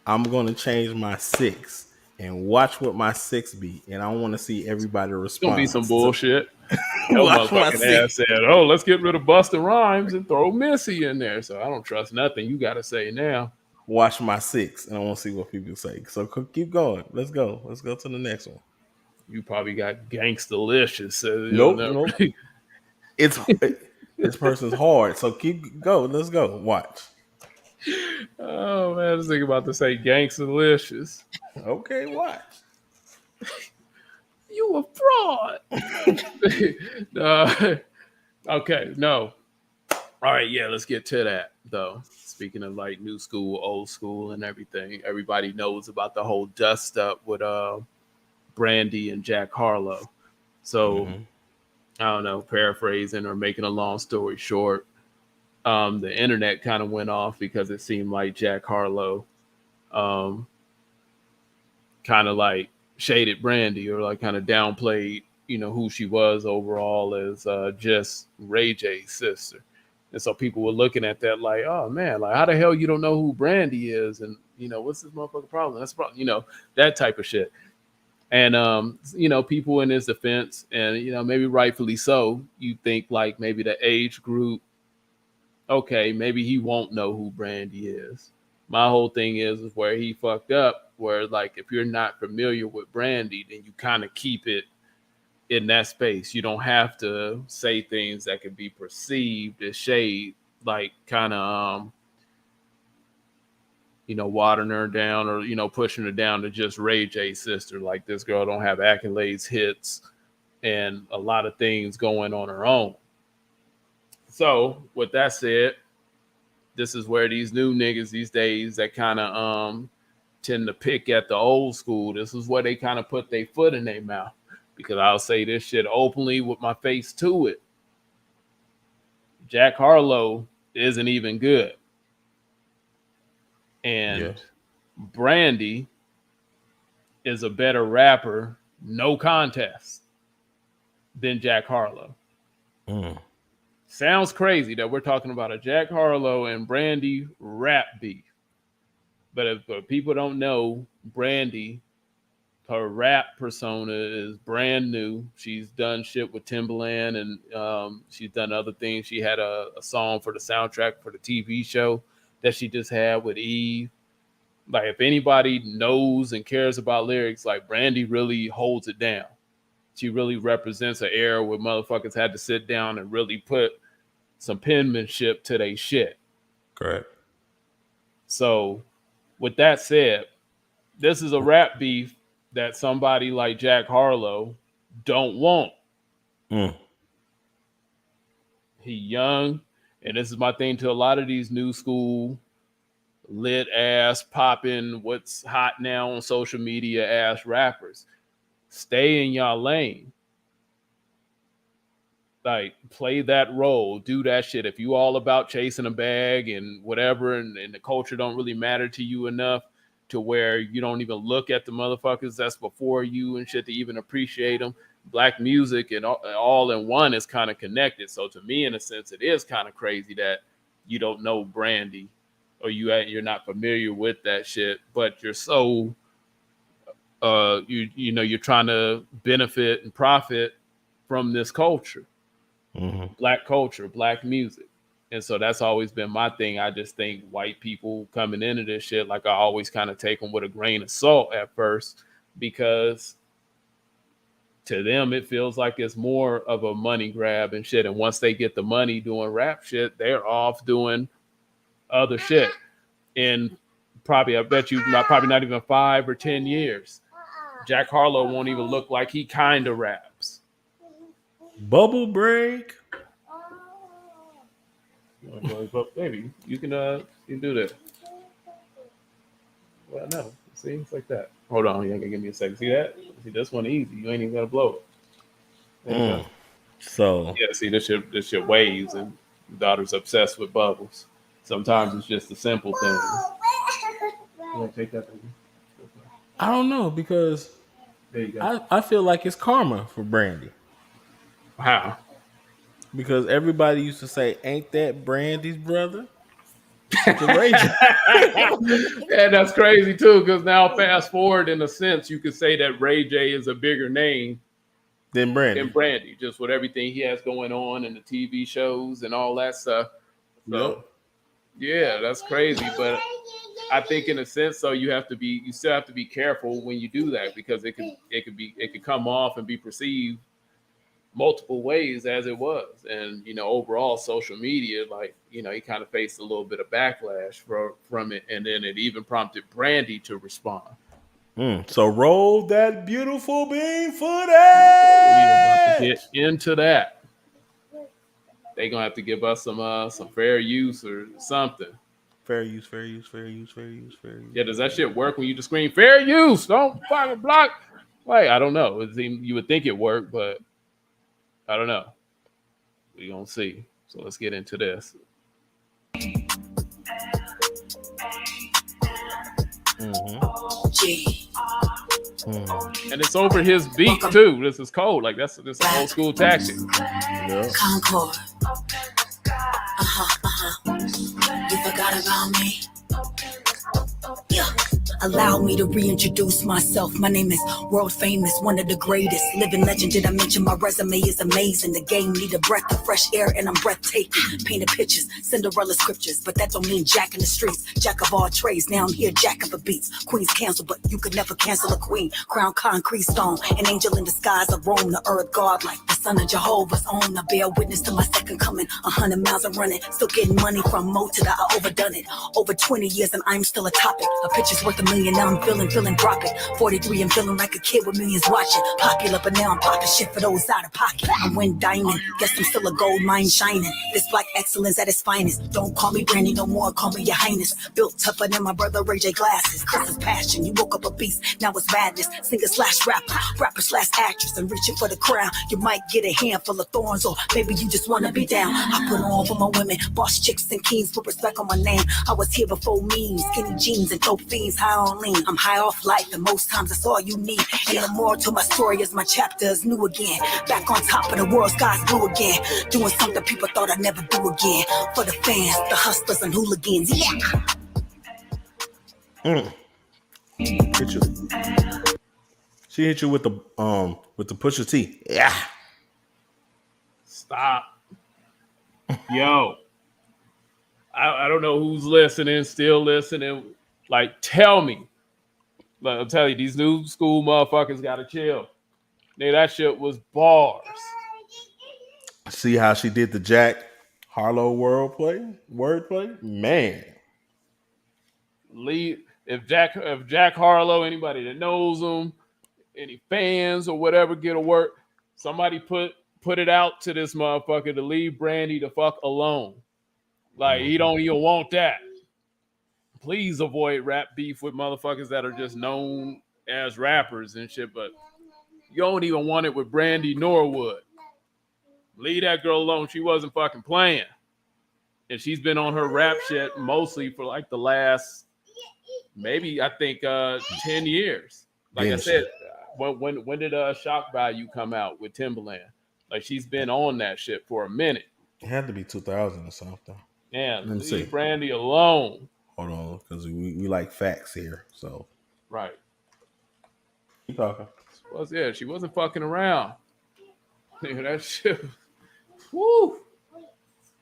I'm gonna change my six and watch what my six be, and I want to see everybody It's gonna be some response to bullshit. Your watch my motherfucking six. ass said, "Oh, let's get rid of Busta Rhymes and throw Missy in there." So I don't trust nothing you got to say now. Watch my six, and I want to see what people say. So keep going. Let's go. Let's go to the next one. You probably got Gangstalicious, so you'll Nope, never. nope. It's this person's hard. So keep go. Let's go. Watch. Oh man, I was thinking about to say Gangstalicious. Okay, watch. You a fraud. uh, okay, no. All right, yeah, let's get to that though. Speaking of like new school, old school, and everything, everybody knows about the whole dust up with Brandy and Jack Harlow. So Mm-hmm. I don't know, paraphrasing or making a long story short, the internet kind of went off because it seemed like Jack Harlow um, kind of like shaded Brandy or like kind of downplayed, who she was overall as just Ray J's sister. And so people were looking at that like, oh man, like how the hell you don't know who Brandy is? And what's this motherfucker problem? That's a problem, that type of shit. And people in his defense, and maybe rightfully so, you think like maybe the age group, okay, maybe he won't know who Brandy is. My whole thing is where he fucked up, where like if you're not familiar with Brandy, then you kind of keep it in that space. You don't have to say things that could be perceived as shade, like kind of watering her down or pushing her down to just Ray J's sister. Like this girl don't have accolades, hits, and a lot of things going on her own. So with that said, this is where these new niggas these days that kind of tend to pick at the old school. This is where they kind of put their foot in their mouth, because I'll say this shit openly with my face to it. Jack Harlow isn't even good. And Yes. Brandy is a better rapper, no contest. than Jack Harlow. Mm. Sounds crazy that we're talking about a Jack Harlow and Brandy rap beef. But if people don't know, Brandy, her rap persona is brand new. She's done shit with Timbaland and she's done other things. She had a song for the soundtrack for the TV show that she just had with Eve. Like, if anybody knows and cares about lyrics, like, Brandy really holds it down. She really represents an era where motherfuckers had to sit down and really put some penmanship to their shit. Correct. So, with that said, this is a rap beef that somebody like Jack Harlow don't want. Mm. He young, and this is my thing to a lot of these new school lit ass popping what's hot now on social media ass rappers. Stay in y'all lane. Like, play that role, do that shit. If you all about chasing a bag and whatever, and the culture don't really matter to you enough to where you don't even look at the motherfuckers that's before you and shit to even appreciate them. Black music and all in one is kind of connected. So to me, in a sense, it is kind of crazy that you don't know Brandy or you're not familiar with that shit, but you're so you're trying to benefit and profit from this culture. Mm-hmm. Black culture, black music. And so that's always been my thing. I just think white people coming into this shit, like, I always kind of take them with a grain of salt at first, because to them it feels like it's more of a money grab and shit. And once they get the money doing rap shit, they're off doing other shit. And probably, I bet you, probably not even 5 or 10 years, Jack Harlow won't even look like he kind of raps. Bubble break. Maybe you can do that. Well, no, see, it's like that. Hold on, you ain't gonna give me a second. See that? See, this one easy. You ain't even gotta blow it. So yeah, see, this shit waves, and daughter's obsessed with bubbles. Sometimes it's just the simple things. You want to take that thing? I don't know, because There you go. I feel like it's karma for Brandy. How? Because everybody used to say, "Ain't that Brandy's brother?" To Ray J. Yeah, that's crazy too. Because now, fast forward, in a sense, you could say that Ray J is a bigger name than Brandy. Just with everything he has going on in the TV shows and all that stuff. So, yeah, that's crazy. But I think, in a sense, so you still have to be careful when you do that, because it could come off and be perceived multiple ways as it was. And overall, social media, like, he kind of faced a little bit of backlash from it, and then it even prompted Brandy to respond. So roll that beautiful bean footage. We're about to get into that. They're gonna have to give us some fair use or something. Fair use. Yeah, does that shit work when you just scream fair use? Don't fucking block. Like, I don't know. You would think it worked, but I don't know. We're gonna see. So let's get into this. And it's over his beat too. This is cold. Like, this is an old school tactic. Yeah. Concord. You forgot about me? Yeah. Allow me to reintroduce myself. My name is world famous, one of the greatest living legend. Did I mention my resume is amazing? The game need a breath of fresh air, and I'm breathtaking. Painted pictures, Cinderella scriptures, but that don't mean Jack in the streets. Jack of all trades, now I'm here, Jack of the beats. Queens cancel, but you could never cancel a queen. Crown concrete stone, an angel in disguise. I roam the earth, God like the son of Jehovah's own. I bear witness to my second coming. 100 miles I'm running, still getting money from Mo to the I overdone it. Over 20 years and I'm still a topic. A picture's worth $1 million, now I'm feeling drop it. 43 and feeling like a kid with millions watching. Popular, but now I'm popping shit for those out of pocket. I went diamond, guess I'm still a gold mine shining. This black excellence at its finest. Don't call me Brandy no more, call me your highness. Built tougher than my brother Ray J glasses. This is passion, you woke up a beast, now it's madness. Singer slash rapper slash actress, and reaching for the crown. You might get a handful of thorns, or maybe you just wanna be down. I put on for my women, boss chicks and kings, put respect on my name. I was here before memes, skinny jeans and dope fiends. How on lean. I'm high off life, and most times that's all you need. And the moral to my story is my chapter is new again. Back on top of the world, sky's blue again. Doing something people thought I'd never do again. For the fans, the hustlers, and hooligans. Yeah. Hit you. She hit you with the Pusha T. Yeah. Stop. Yo. I don't know who's listening, still listening. Like, tell me. Like, I'm telling you, these new school motherfuckers gotta chill. Nigga, that shit was bars. See how she did the Jack Harlow wordplay? Man. If Jack Harlow, anybody that knows him, any fans or whatever get a word, somebody put it out to this motherfucker to leave Brandy the fuck alone. Like, he don't even want that. Please avoid rap beef with motherfuckers that are just known as rappers and shit, but you don't even want it with Brandy Norwood. Leave that girl alone. She wasn't fucking playing. And she's been on her rap shit mostly for like the last, maybe I think 10 years. Like I said, when did Shock Value come out with Timbaland? Like, she's been on that shit for a minute. It had to be 2000 or something. Yeah, leave Brandy alone. Hold on, because we like facts here. So right. Keep talking. Well, yeah, she wasn't fucking around. That shit. Woo.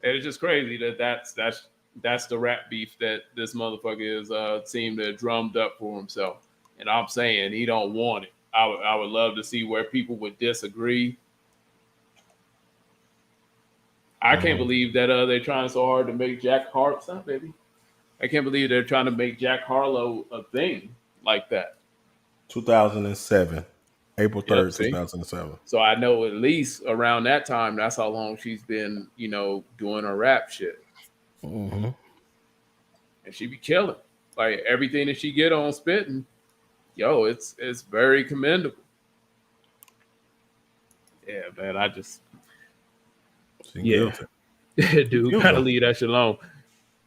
And it's just crazy that's the rap beef that this motherfucker is seemed to have drummed up for himself. And I'm saying he don't want it. I would love to see where people would disagree. I can't believe that they're trying so hard to make Jack Harlow. Stop, baby. I can't believe they're trying to make Jack Harlow a thing like that. 2007. April 3rd, 2007. So I know at least around that time, that's how long she's been, doing her rap shit. Mm-hmm. And she be killing. Like, everything that she get on spitting, it's very commendable. Yeah, man, I just... Dude, gotta leave that shit alone.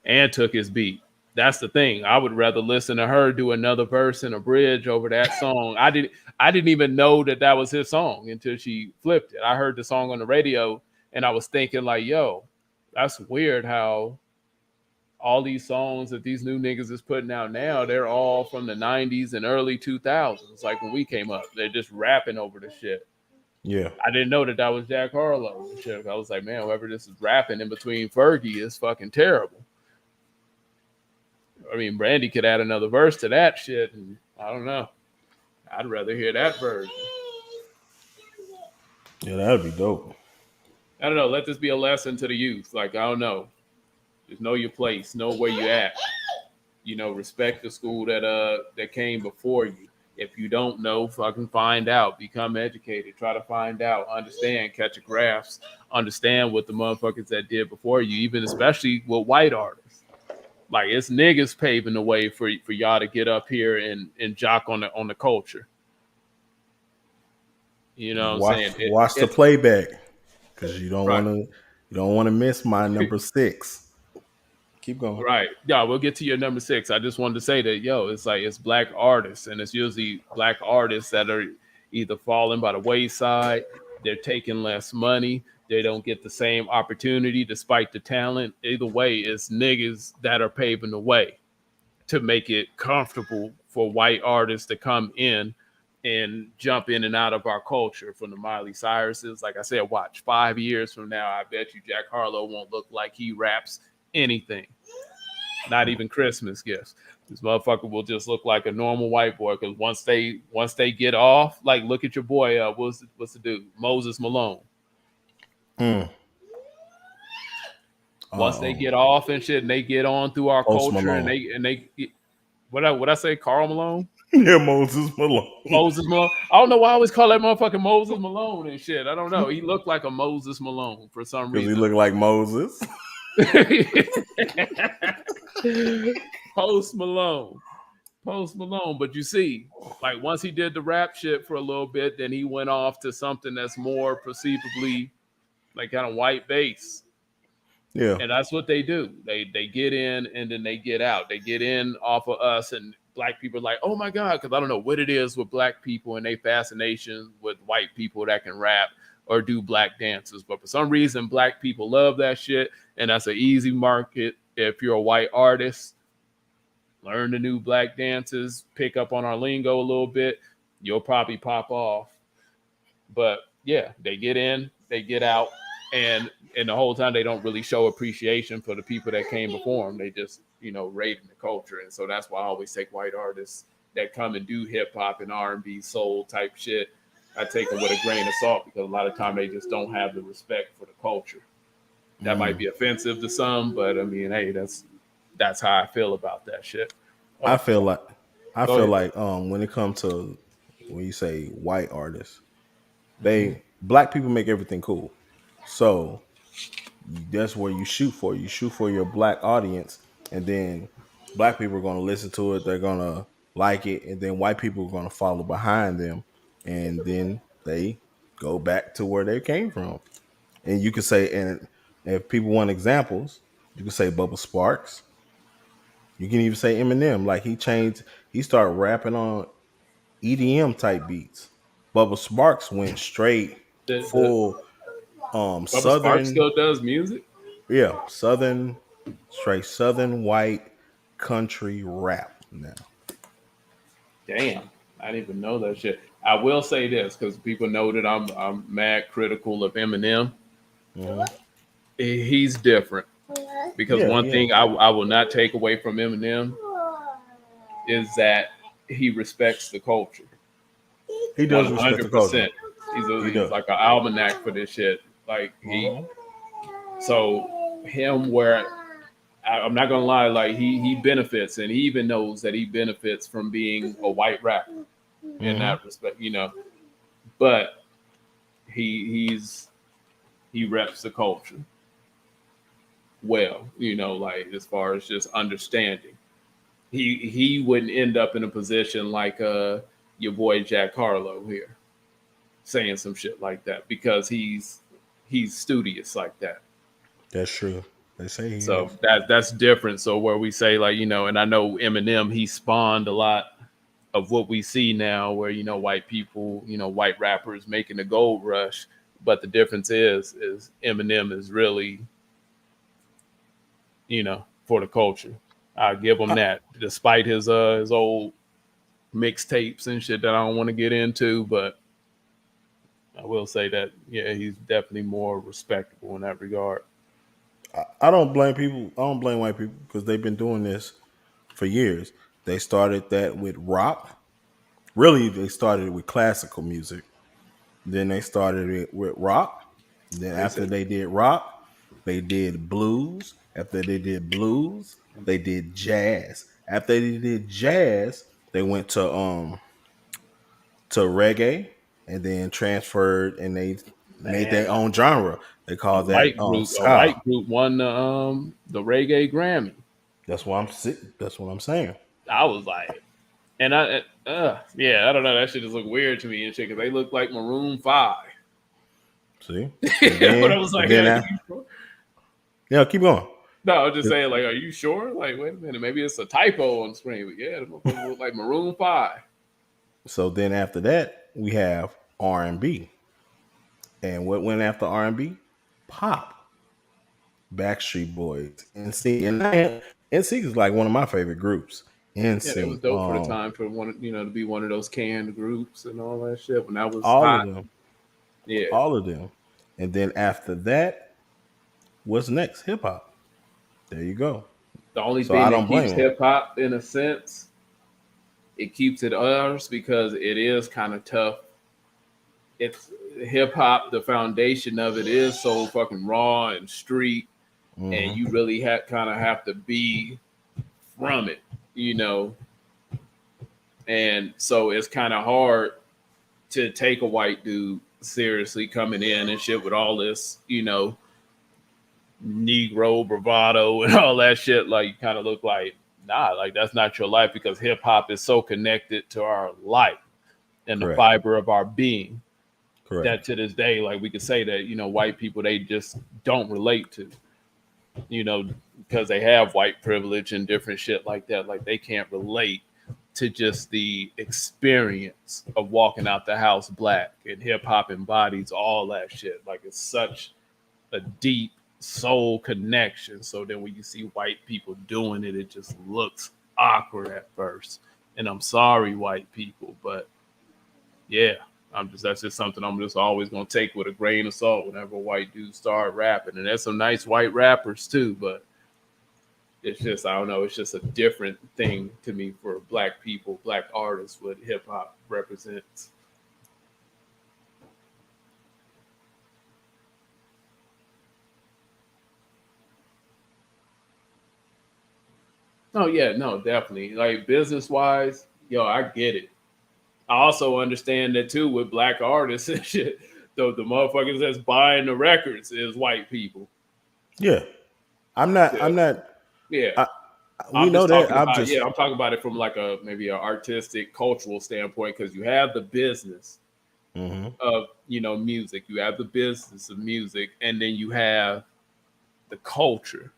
And took his beat. That's the thing. I would rather listen to her do another verse and a bridge over that song. I didn't even know that was his song until she flipped it. I heard the song on the radio and I was thinking like, yo, that's weird how all these songs that these new niggas is putting out now, they're all from the 90s and early 2000s. Like when we came up, they're just rapping over the shit. Yeah. I didn't know that was Jack Harlow. I was like, man, whoever this is rapping in between Fergie is fucking terrible. I mean, Brandy could add another verse to that shit, and I don't know. I'd rather hear that version. Yeah, that'd be dope. I don't know. Let this be a lesson to the youth. Like, I don't know. Just know your place. Know where you at. Respect the school that came before you. If you don't know, fucking find out. Become educated. Try to find out. Understand. Catch a grasp. Understand what the motherfuckers that did before you, even especially with white artists. Like, it's niggas paving the way for y'all to get up here and jock on the culture. You know what I'm saying? Watch the playback, because you don't want to miss my number 6. Keep going. Right. Yeah, we'll get to your number 6. I just wanted to say that, it's black artists, and it's usually black artists that are either falling by the wayside, they're taking less money, they don't get the same opportunity despite the talent. Either way, it's niggas that are paving the way to make it comfortable for white artists to come in and jump in and out of our culture. From the Miley Cyruses, like I said, watch 5 years from now, I bet you Jack Harlow won't look like he raps anything. Not even Christmas gifts. This motherfucker will just look like a normal white boy, because once they get off, like, look at your boy, what's the dude? Moses Malone. Once they get off and shit, and they get on through our culture, Malone. and they what I say, Carl Malone? Yeah, Moses Malone. Moses Malone. I don't know why I always call that motherfucker Moses Malone and shit. I don't know. He looked like a Moses Malone for some reason. Because he looked like Moses. Post Malone. But you see, like, once he did the rap shit for a little bit, then he went off to something that's more perceivably like kind of white base. Yeah. And that's what they do. They get in and then they get out. They get in off of us and black people are like, oh my God, because I don't know what it is with black people and they fascination with white people that can rap or do black dances. But for some reason, black people love that shit. And that's an easy market. If you're a white artist, learn the new black dances, pick up on our lingo a little bit, you'll probably pop off. But yeah, they get in, they get out, and the whole time they don't really show appreciation for the people that came before them. They just, raiding the culture. And so that's why I always take white artists that come and do hip hop and R&B, soul type shit. I take them with a grain of salt because a lot of time they just don't have the respect for the culture. That might be offensive to some, but I mean, hey, that's how I feel about that shit. I feel like when it comes to when you say white artists, black people make everything cool. So that's where you shoot for. You shoot for your black audience, and then black people are going to listen to it. They're going to like it, and then white people are going to follow behind them, and then they go back to where they came from. And you can say, and if people want examples, you can say Bubba Sparks. You can even say Eminem. Like he started rapping on EDM type beats. Bubba Sparks went straight full Bubba southern. Sparks still does music. Yeah, straight southern white country rap now. Damn, I didn't even know that shit. I will say this because people know that I'm mad critical of Eminem. Mm-hmm. He's different because one thing I will not take away from Eminem is that he respects the culture. He does respect the culture. He's like an almanac for this shit. Like so him where I'm not gonna lie, like he benefits, and he even knows that he benefits from being a white rapper in that respect, But he reps the culture well, like as far as just understanding. He wouldn't end up in a position like your boy Jack Harlow here saying some shit like that because he's studious like that. That's true. They say he so is. that's different. So where we say like, and I know Eminem, he spawned a lot of what we see now where, white people, white rappers making the gold rush. But the difference is Eminem is really, for the culture. I give him that, despite his old mixtapes and shit that I don't want to get into, but I will say that, yeah, he's definitely more respectable in that regard. I don't blame people. I don't blame white people because they've been doing this for years. They started that with rock. Really, they started with classical music. Then they started it with rock. Then after they did rock, they did blues. After they did blues, they did jazz. After they did jazz, they went to reggae and then transferred and they made their own genre. They called that A ska. white group won the reggae Grammy. That's what I'm saying. I was like, and I don't know. That shit just look weird to me and shit because they look like Maroon 5. See, But I was like, yeah, keep going. No, I was just saying, like, are you sure? Like, wait a minute, maybe it's a typo on the screen. But yeah, they look like Maroon 5. So then after that, we have R&B. And what went after R&B? Pop. Backstreet Boys. NSYNC. And NSYNC is like one of my favorite groups. NSYNC. Yeah, it was dope for the time for to be one of those canned groups and all that shit when that was all hot. of them. Yeah. All of them. And then after that, what's next? Hip hop. There you go. The only thing that keeps hip hop in a sense, it keeps it ours because it is kind of tough. It's hip hop, the foundation of it is so fucking raw and street, and you really kind of have to be from it, And so it's kind of hard to take a white dude seriously coming in and shit with all this, Negro bravado and all that shit. Like, you kind of look like, nah, like that's not your life because hip hop is so connected to our life and the fiber of our being. Correct. That to this day, like we could say that, white people, they just don't relate to, because they have white privilege and different shit like that. Like they can't relate to just the experience of walking out the house black, and hip hop embodies all that shit. Like it's such a deep soul connection. So then when you see white people doing it, it just looks awkward at first. And I'm sorry, white people, but yeah, that's just something I'm just always gonna take with a grain of salt whenever white dudes start rapping. And there's some nice white rappers too, but it's just, I don't know, it's just a different thing to me for black people, black artists, what hip hop represents. Oh yeah, no, definitely. Like business wise, yo, I get it. I also understand that too with black artists and shit. Though the motherfuckers that's buying the records is white people. Yeah, I'm not. Yeah, I'm not. yeah. I, we I'm know just that. talking I'm about, just. yeah, I'm talking about it from like a maybe an artistic, cultural standpoint, because you have the business Mm-hmm. of, music, you have the business of music, and then you have the culture.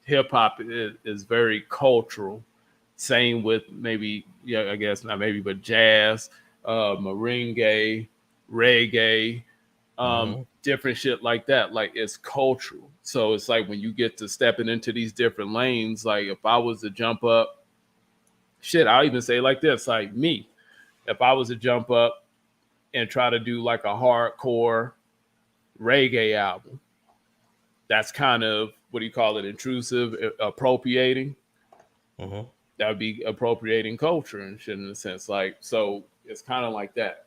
Hip hop is very cultural. Same with maybe, yeah, I guess not maybe, but jazz, merengue, reggae, Mm-hmm. different shit like that. Like it's cultural. So it's like when you get to stepping into these different lanes, like if I was to jump up, shit, I'll even say like this, like me, if I was to jump up and try to do like a hardcore reggae album, that's kind of, what do you call it, intrusive, appropriating. Mm-hmm. That would be appropriating culture and shit in a sense. Like, so it's kind of like that.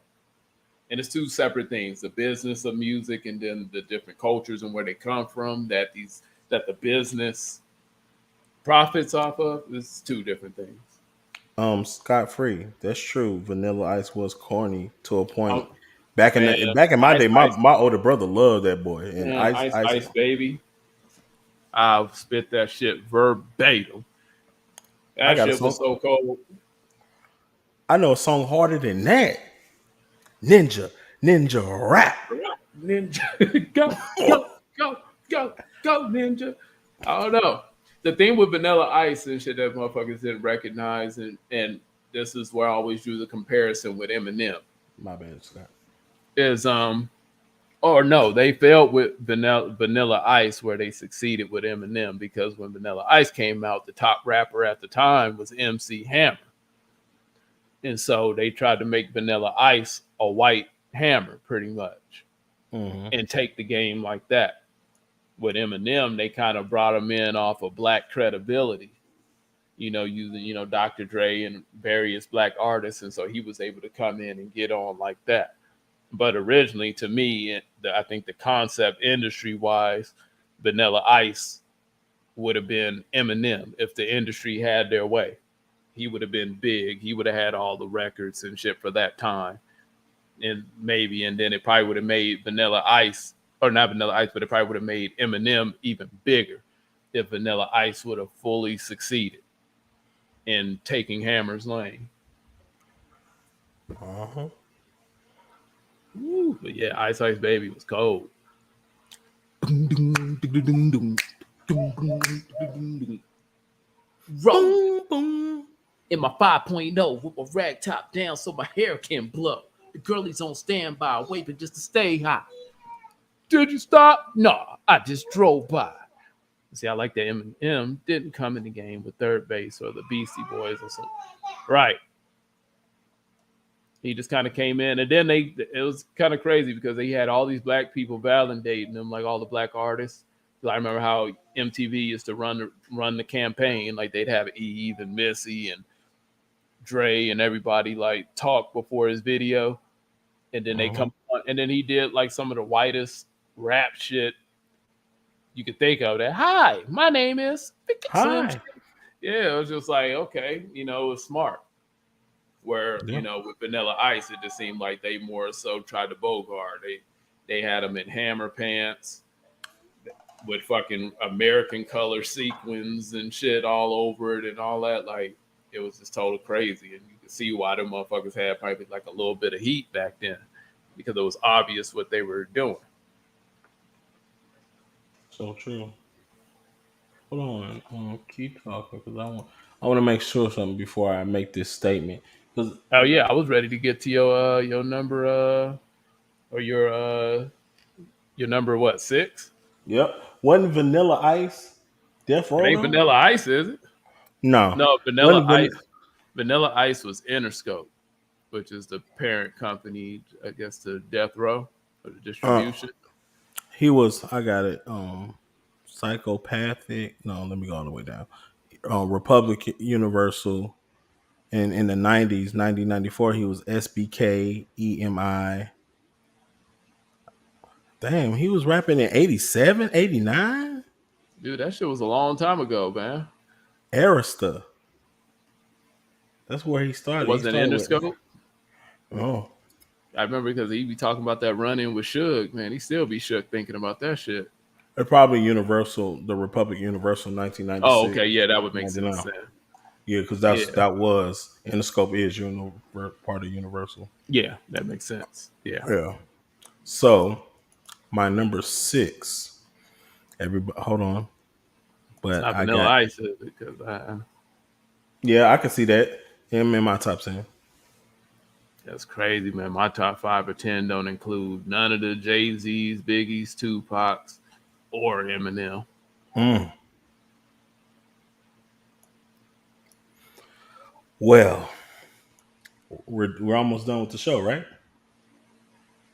And it's two separate things: the business of music, and then the different cultures and where they come from. That the business profits off of is two different things. Scot free. That's true. Vanilla Ice was corny to a point. Um, man, Back in my Ice day, Ice, my older brother loved that boy. And man, Ice. Ice Baby, I'll spit that shit verbatim. I That got a shit was song. so cold. I know a song harder than that. Ninja rap. Ninja, go, go, go, Ninja. I don't know. The thing with Vanilla Ice and shit that motherfuckers didn't recognize, and this is where I always drew the comparison with Eminem, My bad, Scott. is or no, they failed with Vanilla Ice where they succeeded with Eminem, because when Vanilla Ice came out, the top rapper at the time was MC Hammer. And so they tried to make Vanilla Ice a white Hammer pretty much, Mm-hmm. and take the game like that. With Eminem, they kind of brought him in off of black credibility, using, Dr. Dre and various black artists. And so he was able to come in and get on like that. But originally, to me, I think the concept industry wise, Vanilla Ice would have been Eminem if the industry had their way. He would have been big. He would have had all the records and shit for that time. And then it probably would have made Vanilla Ice, or not Vanilla Ice, but it probably would have made Eminem even bigger if Vanilla Ice would have fully succeeded in taking Hammer's lane. Uh-huh. Woo, but yeah, Ice Ice Baby was cold. Roll Boom, boom. in my 5.0 with my rag top down so my hair can blow. The girlie's on standby, waving just to stay high. Did you stop? No, I just drove by. See, I like that Eminem didn't come in the game with Third Base or the Beastie Boys or something. Right. He just kind of came in, and then it was kind of crazy because they had all these black people validating them, like all the black artists. I remember how MTV used to run the campaign, like they'd have Eve and Missy and Dre and everybody like talk before his video, and then they come on, and then he did like some of the whitest rap shit you could think of. That, hi, my name is Hi. Yeah, it was just like, okay, it was smart. Where, Yeah. with Vanilla Ice, it just seemed like they more so tried to bogart. They had them in hammer pants with fucking American color sequins and shit all over it and all that. Like, it was just total crazy. And you could see why them motherfuckers had probably like a little bit of heat back then, because it was obvious what they were doing. So true. Hold on. Keep talking because I want to make sure something before I make this statement. Because Oh yeah, I was ready to get to your number or your number what 6? yep, wasn't Vanilla Ice Death It Row ain't though? Vanilla Ice, is it? No, No, Vanilla wasn't Ice. Vanilla Ice was Interscope, which is the parent company, I guess, to Death Row for the uh, distribution. he was. I got it. Psychopathic. No, let me go all the way down. Republic Universal. And in the 90s, 1994, he was SBK, EMI. Damn, he was rapping in 87, 89? Dude, that shit was a long time ago, man. Arista. That's where he It started. He wasn't started with, Interscope. oh, I remember because he be talking about that run-in with Suge, man. He still be shook thinking about that shit. they're probably Universal, the Republic Universal Oh, 1996, okay, yeah, that would make sense 99. then. Yeah, because Yeah, that was, Interscope is part of Universal. yeah, that makes sense. Yeah, Yeah. So, my number 6, everybody, hold on. it's But not I Vanilla got, Ice because yeah, I can see that. Him in my top 10. that's crazy, man. My top 5 or 10 don't include none of the Jay Z's, Biggie's, Tupac's, or Eminem. Mm. Well, we're almost done with the show, right?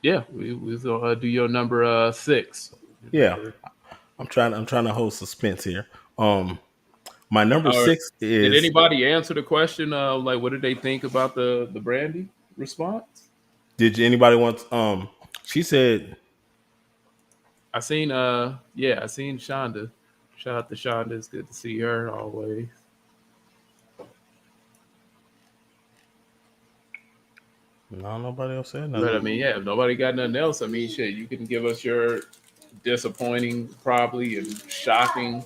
Yeah, we do your number 6. Yeah. I'm trying to hold suspense here. My number Or 6 did is, anybody answer the question? Like, what did they think about the Brandy response? did anybody want she said, I seen yeah, I seen Shonda. Shout out to Shonda. It's good to see her always. no, nobody else said But I nothing. mean, yeah, if nobody got nothing else, I mean, shit, you can give us your disappointing, probably and shocking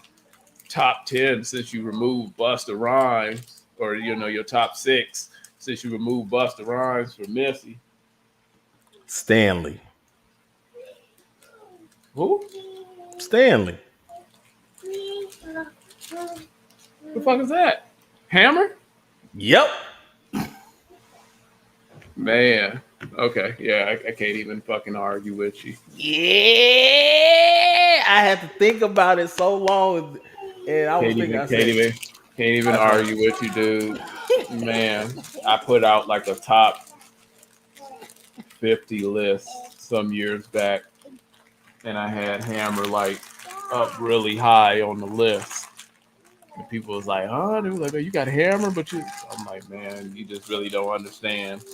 top 10 since you removed Busta Rhymes, or your top 6 since you removed Busta Rhymes for Missy. Stanley. Who? Stanley. The fuck is that? Hammer? Yep. Man. Okay. Yeah, I can't even fucking argue with you. Yeah. I had to think about it so long. And I was Can't thinking, even, I can't said, even, can't even that's right. argue with you, dude. Man, I put out like a top 50 list some years back, and I had Hammer like up really high on the list. And people was like, "Huh?" They was like, "Oh, you got Hammer," but you. I'm like, man, you just really don't understand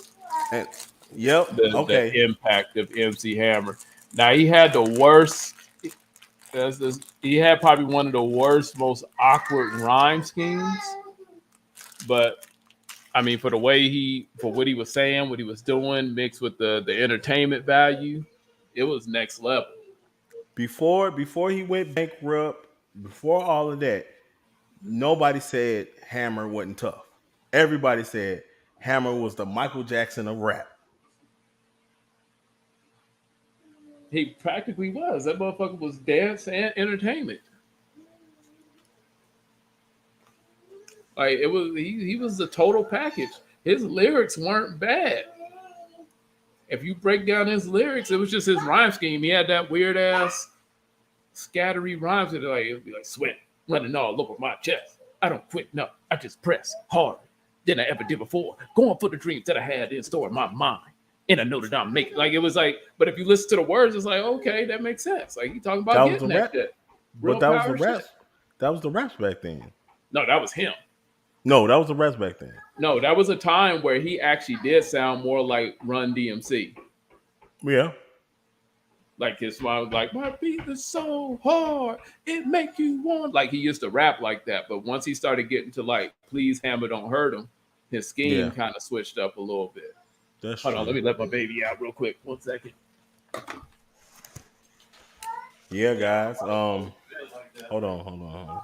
And, yep. the Okay. impact of MC Hammer. Now he had the worst. He had probably one of the worst, most awkward rhyme schemes. But I mean, for what he was saying, what he was doing, mixed with the entertainment value, it was next level. Before he went bankrupt, before all of that, nobody said Hammer wasn't tough. Everybody said Hammer was the Michael Jackson of rap. He practically was. That motherfucker was dance and entertainment. Like it was, he was the total package. His lyrics weren't bad. If you break down his lyrics, it was just his rhyme scheme. He had that weird ass scattery rhymes that it'd be like sweat running all over my chest. I don't quit, no, I just press harder than I ever did before. Going for the dreams that I had in store in my mind. And I know that I'm making like it was like, but if you listen to the words, it's like, okay, that makes sense. Like you talking about That was getting the that rap, shit. but Real that was the power rap. shit. That was the raps back then. No, that was him. No, that was the raps back then. No, that was a time where he actually did sound more like Run DMC. Yeah. Like his smile was like, my beat is so hard, it make you want. Like he used to rap like that, but once he started getting to like, please Hammer don't hurt him, his scheme Yeah. kind of switched up a little bit. That's Hold true. on, let me let my baby out real quick. 1 second. Yeah, guys. Hold on. All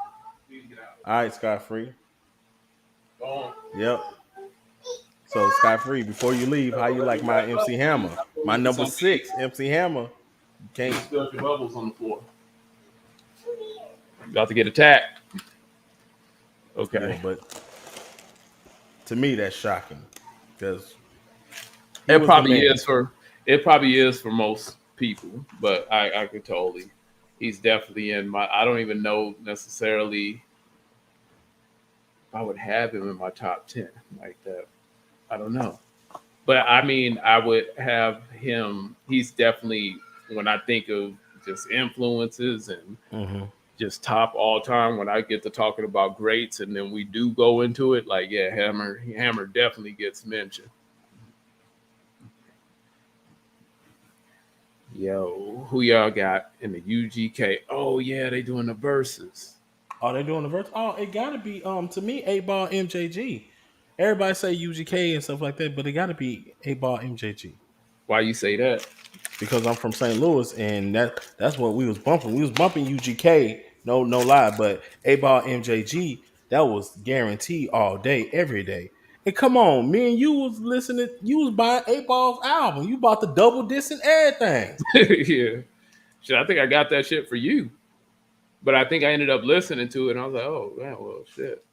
right, Scott Free. Yep. So Scott Free, before you leave, how you like my MC Hammer? My number 6, MC Hammer. You can't. Spill your bubbles on the floor. About to get attacked. Okay. Yeah, but to me that's shocking because he It was the probably man. is for most people, but I could totally. He's definitely in my. I don't even know necessarily if I would have him in my top 10 like that. I don't know, but I mean, I would have him. He's definitely when I think of just influences and Mm-hmm. just top all time. When I get to talking about greats, and then we do go into it, like yeah, Hammer definitely gets mentioned. Yo, who y'all got in the UGK? Oh yeah, they doing the verses. Oh, they doing the verse. Oh, it gotta be to me 8 Ball MJG. Everybody say UGK and stuff like that, but it gotta be 8 Ball MJG. Why you say that? Because I'm from St. Louis and that's what we was bumping. We was bumping UGK, no lie, but 8 Ball MJG, that was guaranteed all day, every day. And come on, me and you was listening, you was buying 8 Ball's album. You bought the double disc and everything. Yeah, shit. I think I got that shit for you, but I think I ended up listening to it, and I was like, oh man, well shit.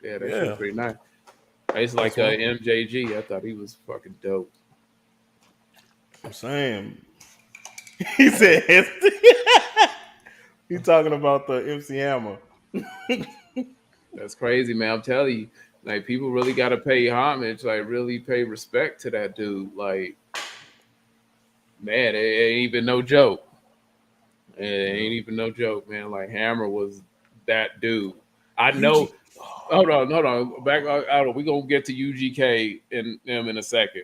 Yeah, that shit's Yeah. pretty nice. It's like That's what MJG. I thought he was fucking dope. I'm saying. He said he talking about the MC Hammer. That's crazy, man. I'm telling you, like people really got to pay homage, like really pay respect to that dude. Like, man, it ain't even no joke. It ain't even no joke, man. Like Hammer was that dude. I know. UG. Hold on. Back out. We gonna get to UGK in them in a second.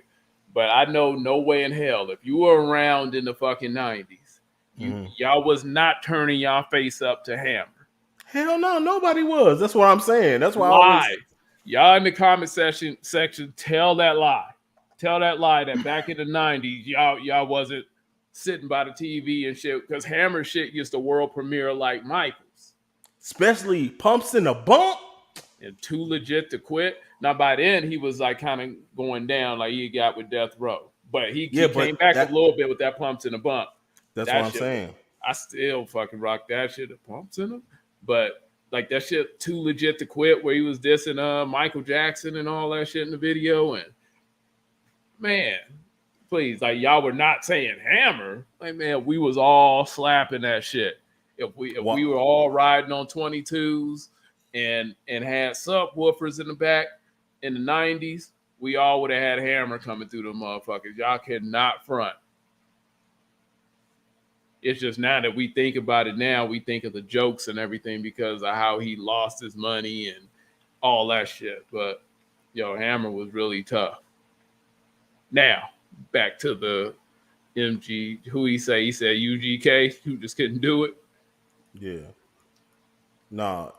But I know no way in hell if you were around in the fucking 90s, y'all was not turning y'all face up to Hammer. Hell no, nobody was. That's what I'm saying. That's why I always. Lie. Y'all in the comment section tell that lie. Tell that lie that back in the 90s, y'all wasn't sitting by the TV and shit because Hammer shit used to world premiere like Michael's. Especially pumps in a bump. And Too Legit to Quit. Now by then he was like kind of going down like he got with Death Row. But he came back a little bit with that Pumps in a Bump. That's what I'm saying. I still fucking rock that shit, the Pumps in them. But like that shit Too Legit to Quit where he was dissing Michael Jackson and all that shit in the video. And man, please, like y'all were not saying Hammer. Like man, we was all slapping that shit. If we were all riding on 22s and had subwoofers in the back in the 90s, we all would have had Hammer coming through the motherfuckers. Y'all cannot front. It's just now that we think about it now, we think of the jokes and everything because of how he lost his money and all that shit. But yo, Hammer was really tough. Now, back to the MG, who he said UGK, who just couldn't do it. Yeah. Nah.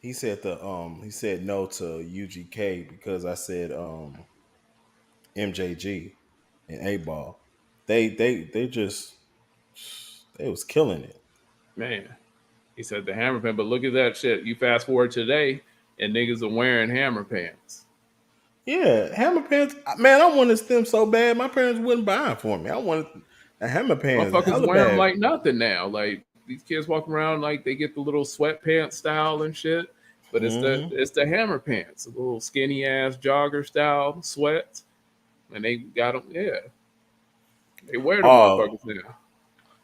He said he said no to UGK because I said MJG and 8 Ball. They just they was killing it. Man, he said the Hammer pants, but look at that shit. You fast forward today, and niggas are wearing Hammer pants. Yeah, Hammer pants. Man, I wanted them so bad. My parents wouldn't buy them for me. I wanted a Hammer pants. Motherfuckers Hella wear them bad. like nothing now. Like these kids walking around like they get the little sweatpants style and shit. But it's the Hammer pants, the little skinny ass jogger style sweats, and they got them. Yeah, they wear them motherfuckers now.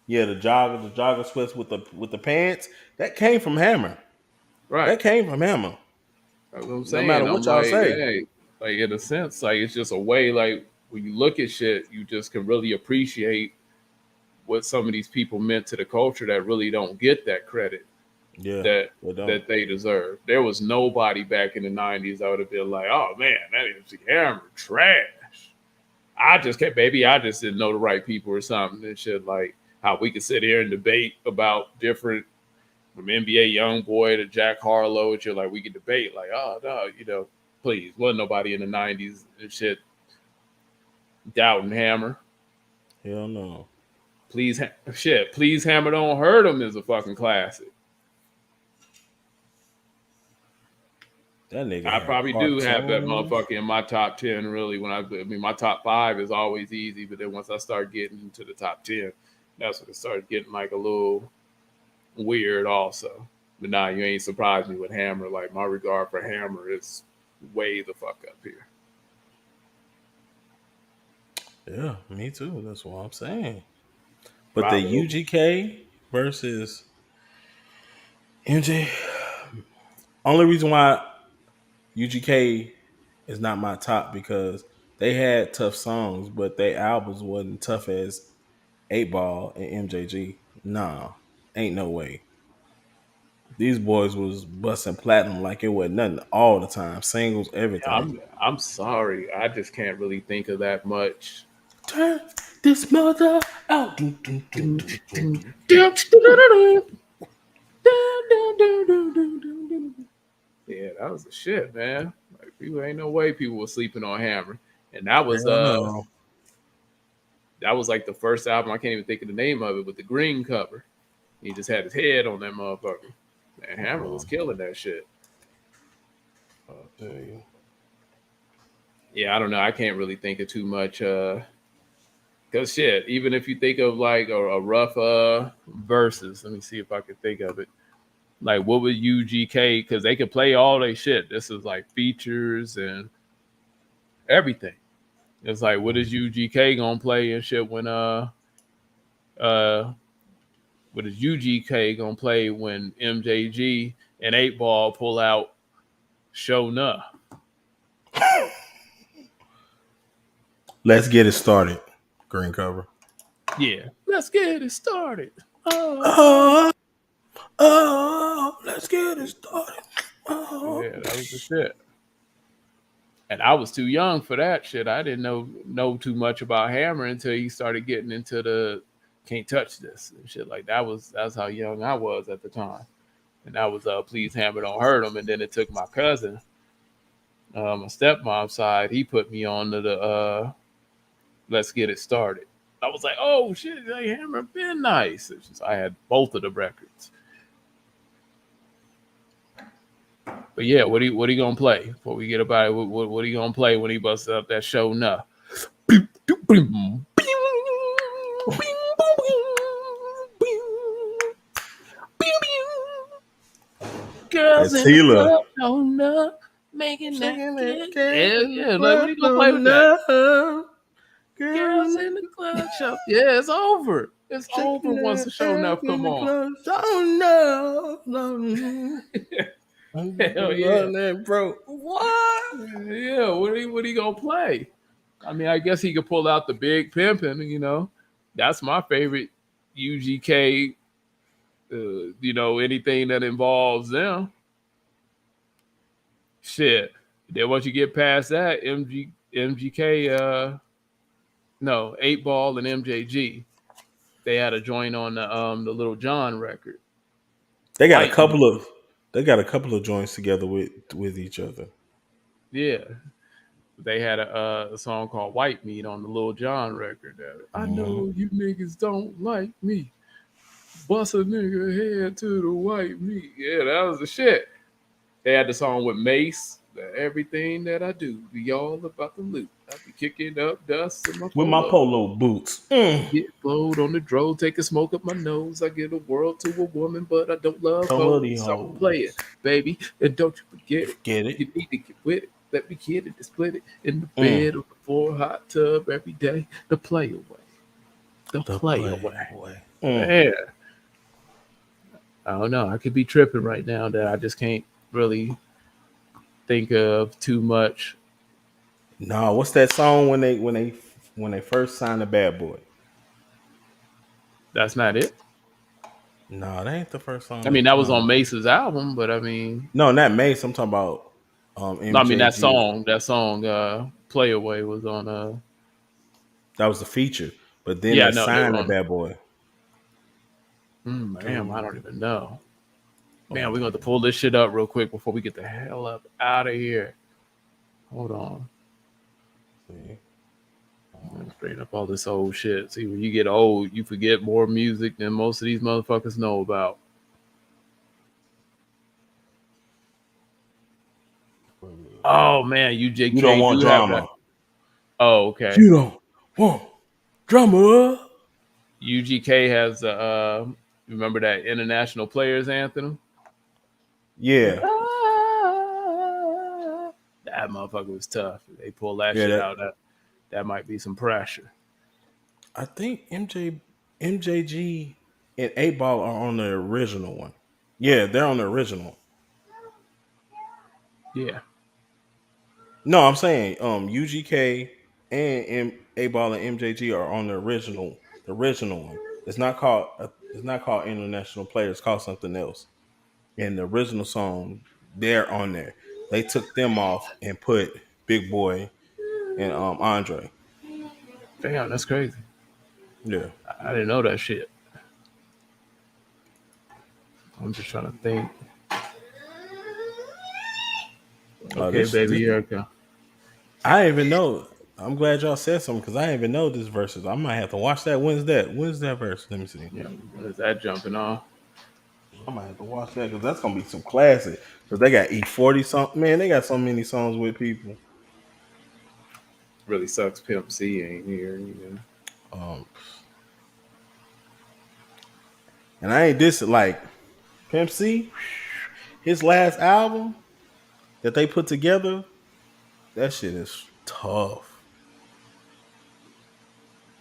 Yeah, the jogger sweats with the pants that came from Hammer. Right. That came from Hammer. That's what I'm No saying. matter I'm what y'all like, say. hey, like in a sense, like it's just a way. Like when you look at shit, you just can really appreciate what some of these people meant to the culture that really don't get that credit. Yeah, that they deserve. There was nobody back in the 90s that would have been like, oh man, that MC Hammer trash. I just didn't know the right people or something and shit. Like how we could sit here and debate about different from NBA Youngboy to Jack Harlow and shit. Like we could debate like, oh no, please, wasn't nobody in the 90s and shit doubting Hammer. Hell no. Please Hammer Don't Hurt Him is a fucking classic. That nigga. I probably do have that motherfucker in my top 10. Really, I mean, my top 5 is always easy, but then once I start getting into the top 10, that's when it started getting like a little weird also. But nah, you ain't surprised me with Hammer. Like my regard for Hammer is way the fuck up here. Yeah, me too. That's what I'm saying. But the Bravo. UGK versus MJ, only reason why UGK is not my top because they had tough songs, but their albums wasn't tough as 8 Ball and MJG. Nah, ain't no way. These boys was busting platinum like it was nothing all the time, singles, everything. I'm sorry. I just can't really think of that much. Turn this mother out. Yeah, that was the shit, man. Like people ain't no way people were sleeping on Hammer. And that was Hell no. that was like the first album, I can't even think of the name of it, with the green cover. He just had his head on that motherfucker. And Hammer was killing that shit. I'll tell you. Yeah, I don't know. I can't really think of too much. Cause shit, even if you think of like a rough verses, let me see if I can think of it. Like what would UGK? Because they could play all their shit. This is like features and everything. It's like what is UGK gonna play and shit when what is UGK gonna play when MJG and 8 Ball pull out Show Nuh? Let's get it started. Green cover. Yeah, let's get it started. Let's get it started. Yeah, that was the shit. And I was too young for that shit. I didn't know too much about Hammer until he started getting into the Can't Touch This and shit like that. That's how young I was at the time. And that was Please Hammer Don't Hurt Him. And then it took my cousin, my stepmom's side, he put me on to the Let's Get It Started. I was like, oh shit, hey, Hammer been nice. It's just, I had both of the records. But yeah, what are you gonna play before we get about it? What are you gonna play when he busts up that Show Nuh? Girls in the club, Show Nuh, making that. Yeah, like what are you gonna play with that? Girls in the club, show. Yeah, it's over. It's over once the Show Nuh come on. Oh no. Hell yeah, bro. What? Yeah, what are you gonna play? I mean, I guess he could pull out the Big Pimpin', you know. That's my favorite UGK. Anything that involves them. Shit. Then once you get past that, MGK, no, 8 Ball and MJG, they had a joint on the Little John record. They got a couple of joints together with each other. Yeah. They had a song called White Meat on the Lil Jon record. I know you niggas don't like me. Bust a nigga head to the white meat. Yeah, that was the shit. They had the song with Mace. Everything that I do be all about the loot. I be kicking up dust in my polo boots. Get blowed on the dro, take a smoke up my nose. I give a world to a woman, but I don't love hoes. So play it, baby, and don't you forget it. Get it. You need to get with it. Let me get it and split it in the bed or the floor, hot tub every day. The play away. The play away. Yeah. I don't know. I could be tripping right now that I just can't really think of too much. No, what's that song when they first signed the Bad Boy? That's not it. No, that ain't the first song. I mean, that was on Mace's album, but I mean, no, not Mace. I'm talking about. MJG. I mean that song, "Play Away" was on. That was the feature, but then they signed the Bad Boy. Damn, I don't even know. Man, we're going to pull this shit up real quick before we get the hell up out of here. Hold on. Let's bring up all this old shit. See, when you get old, you forget more music than most of these motherfuckers know about. Oh, man, you don't want drama. Oh, okay. You don't want drama. UGK has Remember that international players anthem? Yeah, That motherfucker was tough. They pull that yeah. shit out. That might be some pressure. I think MJG and 8 Ball are on the original one. Yeah, they're on the original. Yeah. No, I'm saying UGK and 8 Ball and MJG are on the original one. It's not called International Player. It's called something else. And the original song, they're on there. They took them off and put Big Boy and Andre. Damn, that's crazy. Yeah, I didn't know that shit. I'm just trying to think. Okay, baby, here I go. I didn't even know. I'm glad y'all said something because I didn't even know this verses. I might have to watch that. When's that? When's that verse? Let me see. Yeah, what is that jumping off? I might have to watch that because that's gonna be some classic. Because they got E40 something. Man, they got so many songs with people. Really sucks. Pimp C ain't here. Um, and I ain't this like Pimp C. His last album that they put together, that shit is tough.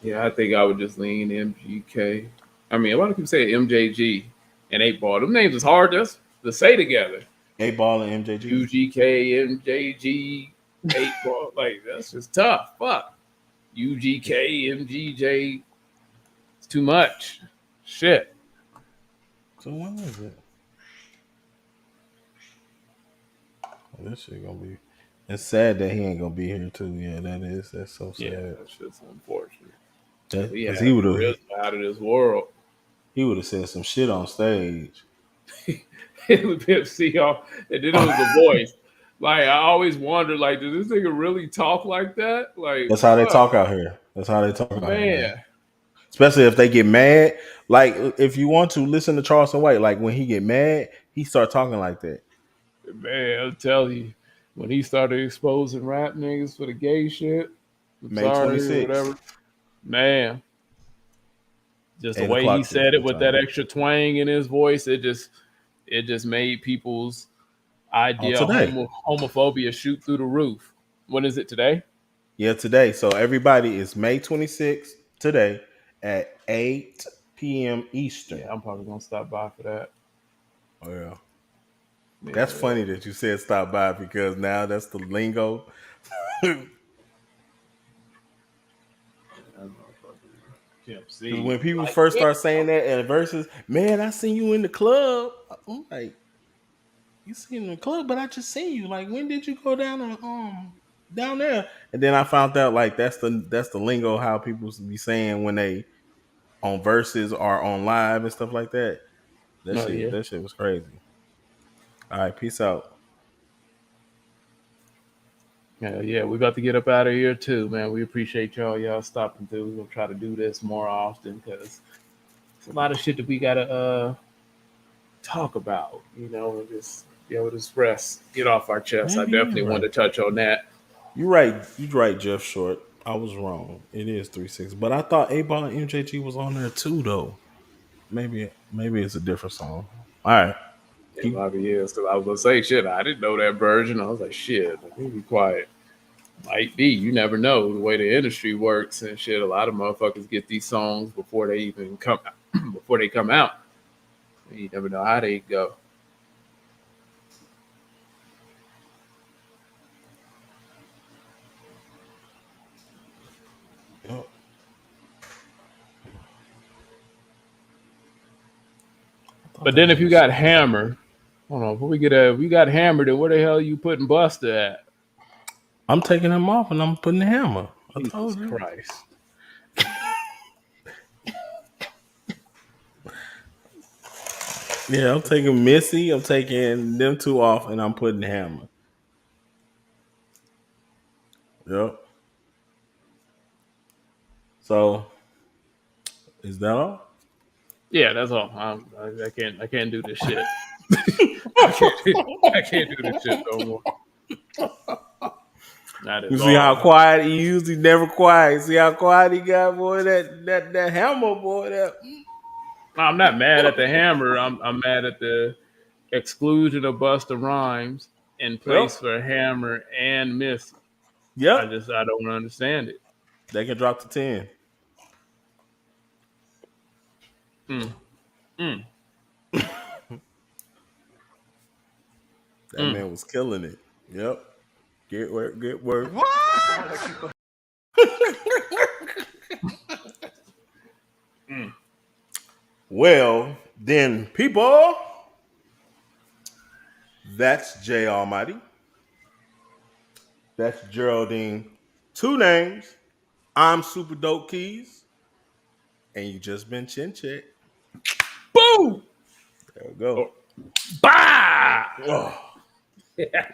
Yeah, I think I would just lean MGK. I mean, a lot of people say MJG and 8 Ball. Them names is hard to say together. 8 Ball and MJG. UGK, MJG, 8 Ball. Like, that's just tough. Fuck. UGK, MGJ. It's too much. Shit. So when is it? Oh, this shit gonna be. It's sad that he ain't gonna be here too. Yeah, that's so sad. Yeah, that's just unfortunate. Because he would have out of this world. he would have said some shit on stage. Pimp C off, and then it was the voice. Like I always wondered, like, does this nigga really talk like that? Like That's how they talk out here. That's how they talk out here. man. Especially if they get mad. Like if you want to listen to Charleston White, like when he get mad, he start talking like that. Man, I'll tell you, when he started exposing rap niggas for the gay shit, May 26th. whatever, man, just the 8 way he o'clock said it with that time. extra twang in his voice, it just made people's idea of today. homophobia shoot through the roof. When is it today? Yeah, today. So everybody is May 26th today at 8 p.m. Eastern. Yeah, I'm probably gonna stop by for that. Oh yeah. That's funny that you said stop by because now that's the lingo. When people first start saying that at verses, man, I seen you in the club. I'm like, you seen in the club, but I just seen you. Like, when did you go down there? And then I found out like that's the lingo how people be saying when they on verses or on live and stuff like that. That shit was crazy. All right, peace out. Yeah, we about to get up out of here too, man. We appreciate y'all stopping through. We're gonna try to do this more often because it's a lot of shit that we gotta talk about, and just be able to express, get off our chest. I definitely want to touch on that. You're right, Jeff Short. I was wrong. It is 3-6, but I thought 8 Ball and MJG was on there too, though. Maybe it's a different song. All right. It probably is because I was gonna say shit. I didn't know that version. I was like, shit, let me be quiet. Might be. You never know the way the industry works and shit. A lot of motherfuckers get these songs before they even come before they come out. You never know how they go. But then if you got hammered, hold on, if we got hammered, then where the hell are you putting Buster at? I'm taking him off and I'm putting the hammer. I told you. Christ. Yeah, I'm taking Missy, I'm taking them two off, and I'm putting the hammer. Yep. So, is that all? Yeah, that's all. I can't do this shit. I can't do this shit no more. You see how quiet he usually never quiet. See how quiet he got, boy. That hammer, boy. I'm not mad at the hammer. I'm mad at the exclusion of Busta Rhymes in place for Hammer and Missy. Yep. I don't understand it. They can drop to 10. That man was killing it. Yep. Get work. What? Well, then, people, that's Jay Almighty. That's Geraldine. 2 names. I'm Super Dope Keys. And you just been chin check. Boom! There we go. Bah! Oh. Yeah.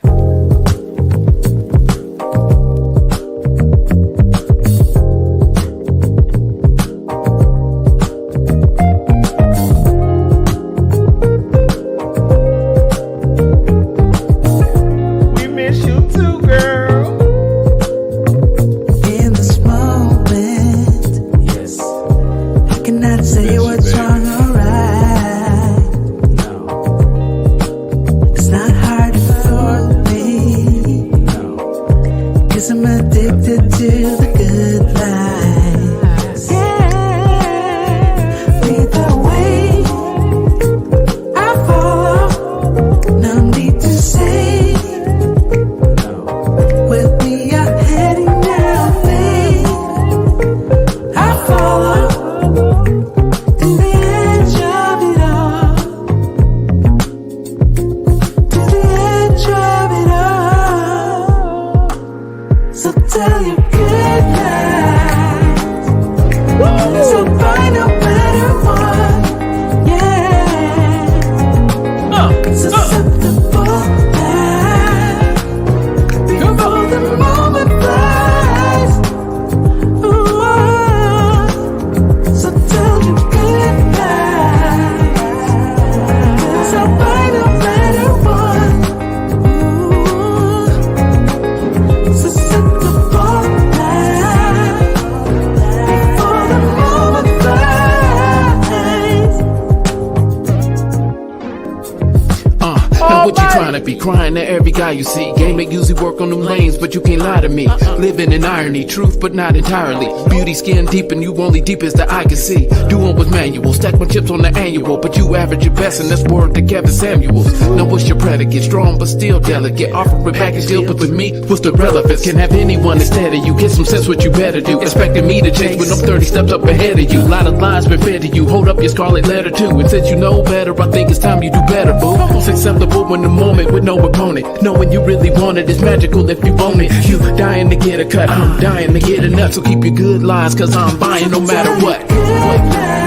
Be crying to every guy you see. Game make usually work on them lanes, but you can't lie to me. Living in irony, truth, but not entirely. Beauty skin deep, and you only deep as the eye can see. Doing with manual, stack my chips on the annual, but you average your best, and that's word to Kevin Samuels. Now what's your predicate? Strong but still delicate. Offering package deal, but with me, what's the relevance? Can have anyone instead of you. Get some sense what you better do. Expecting me to change when I'm 30 steps up ahead of you. Lot of lines been fed to you. Hold up your scarlet letter too. And since you know better, I think it's time you do better, boo. It's acceptable when the moment with no opponent. Knowing you really want it is magical if you own it. You dying to get a cut, I'm dying to get a nut. So keep your good lies, cause I'm buying no matter what.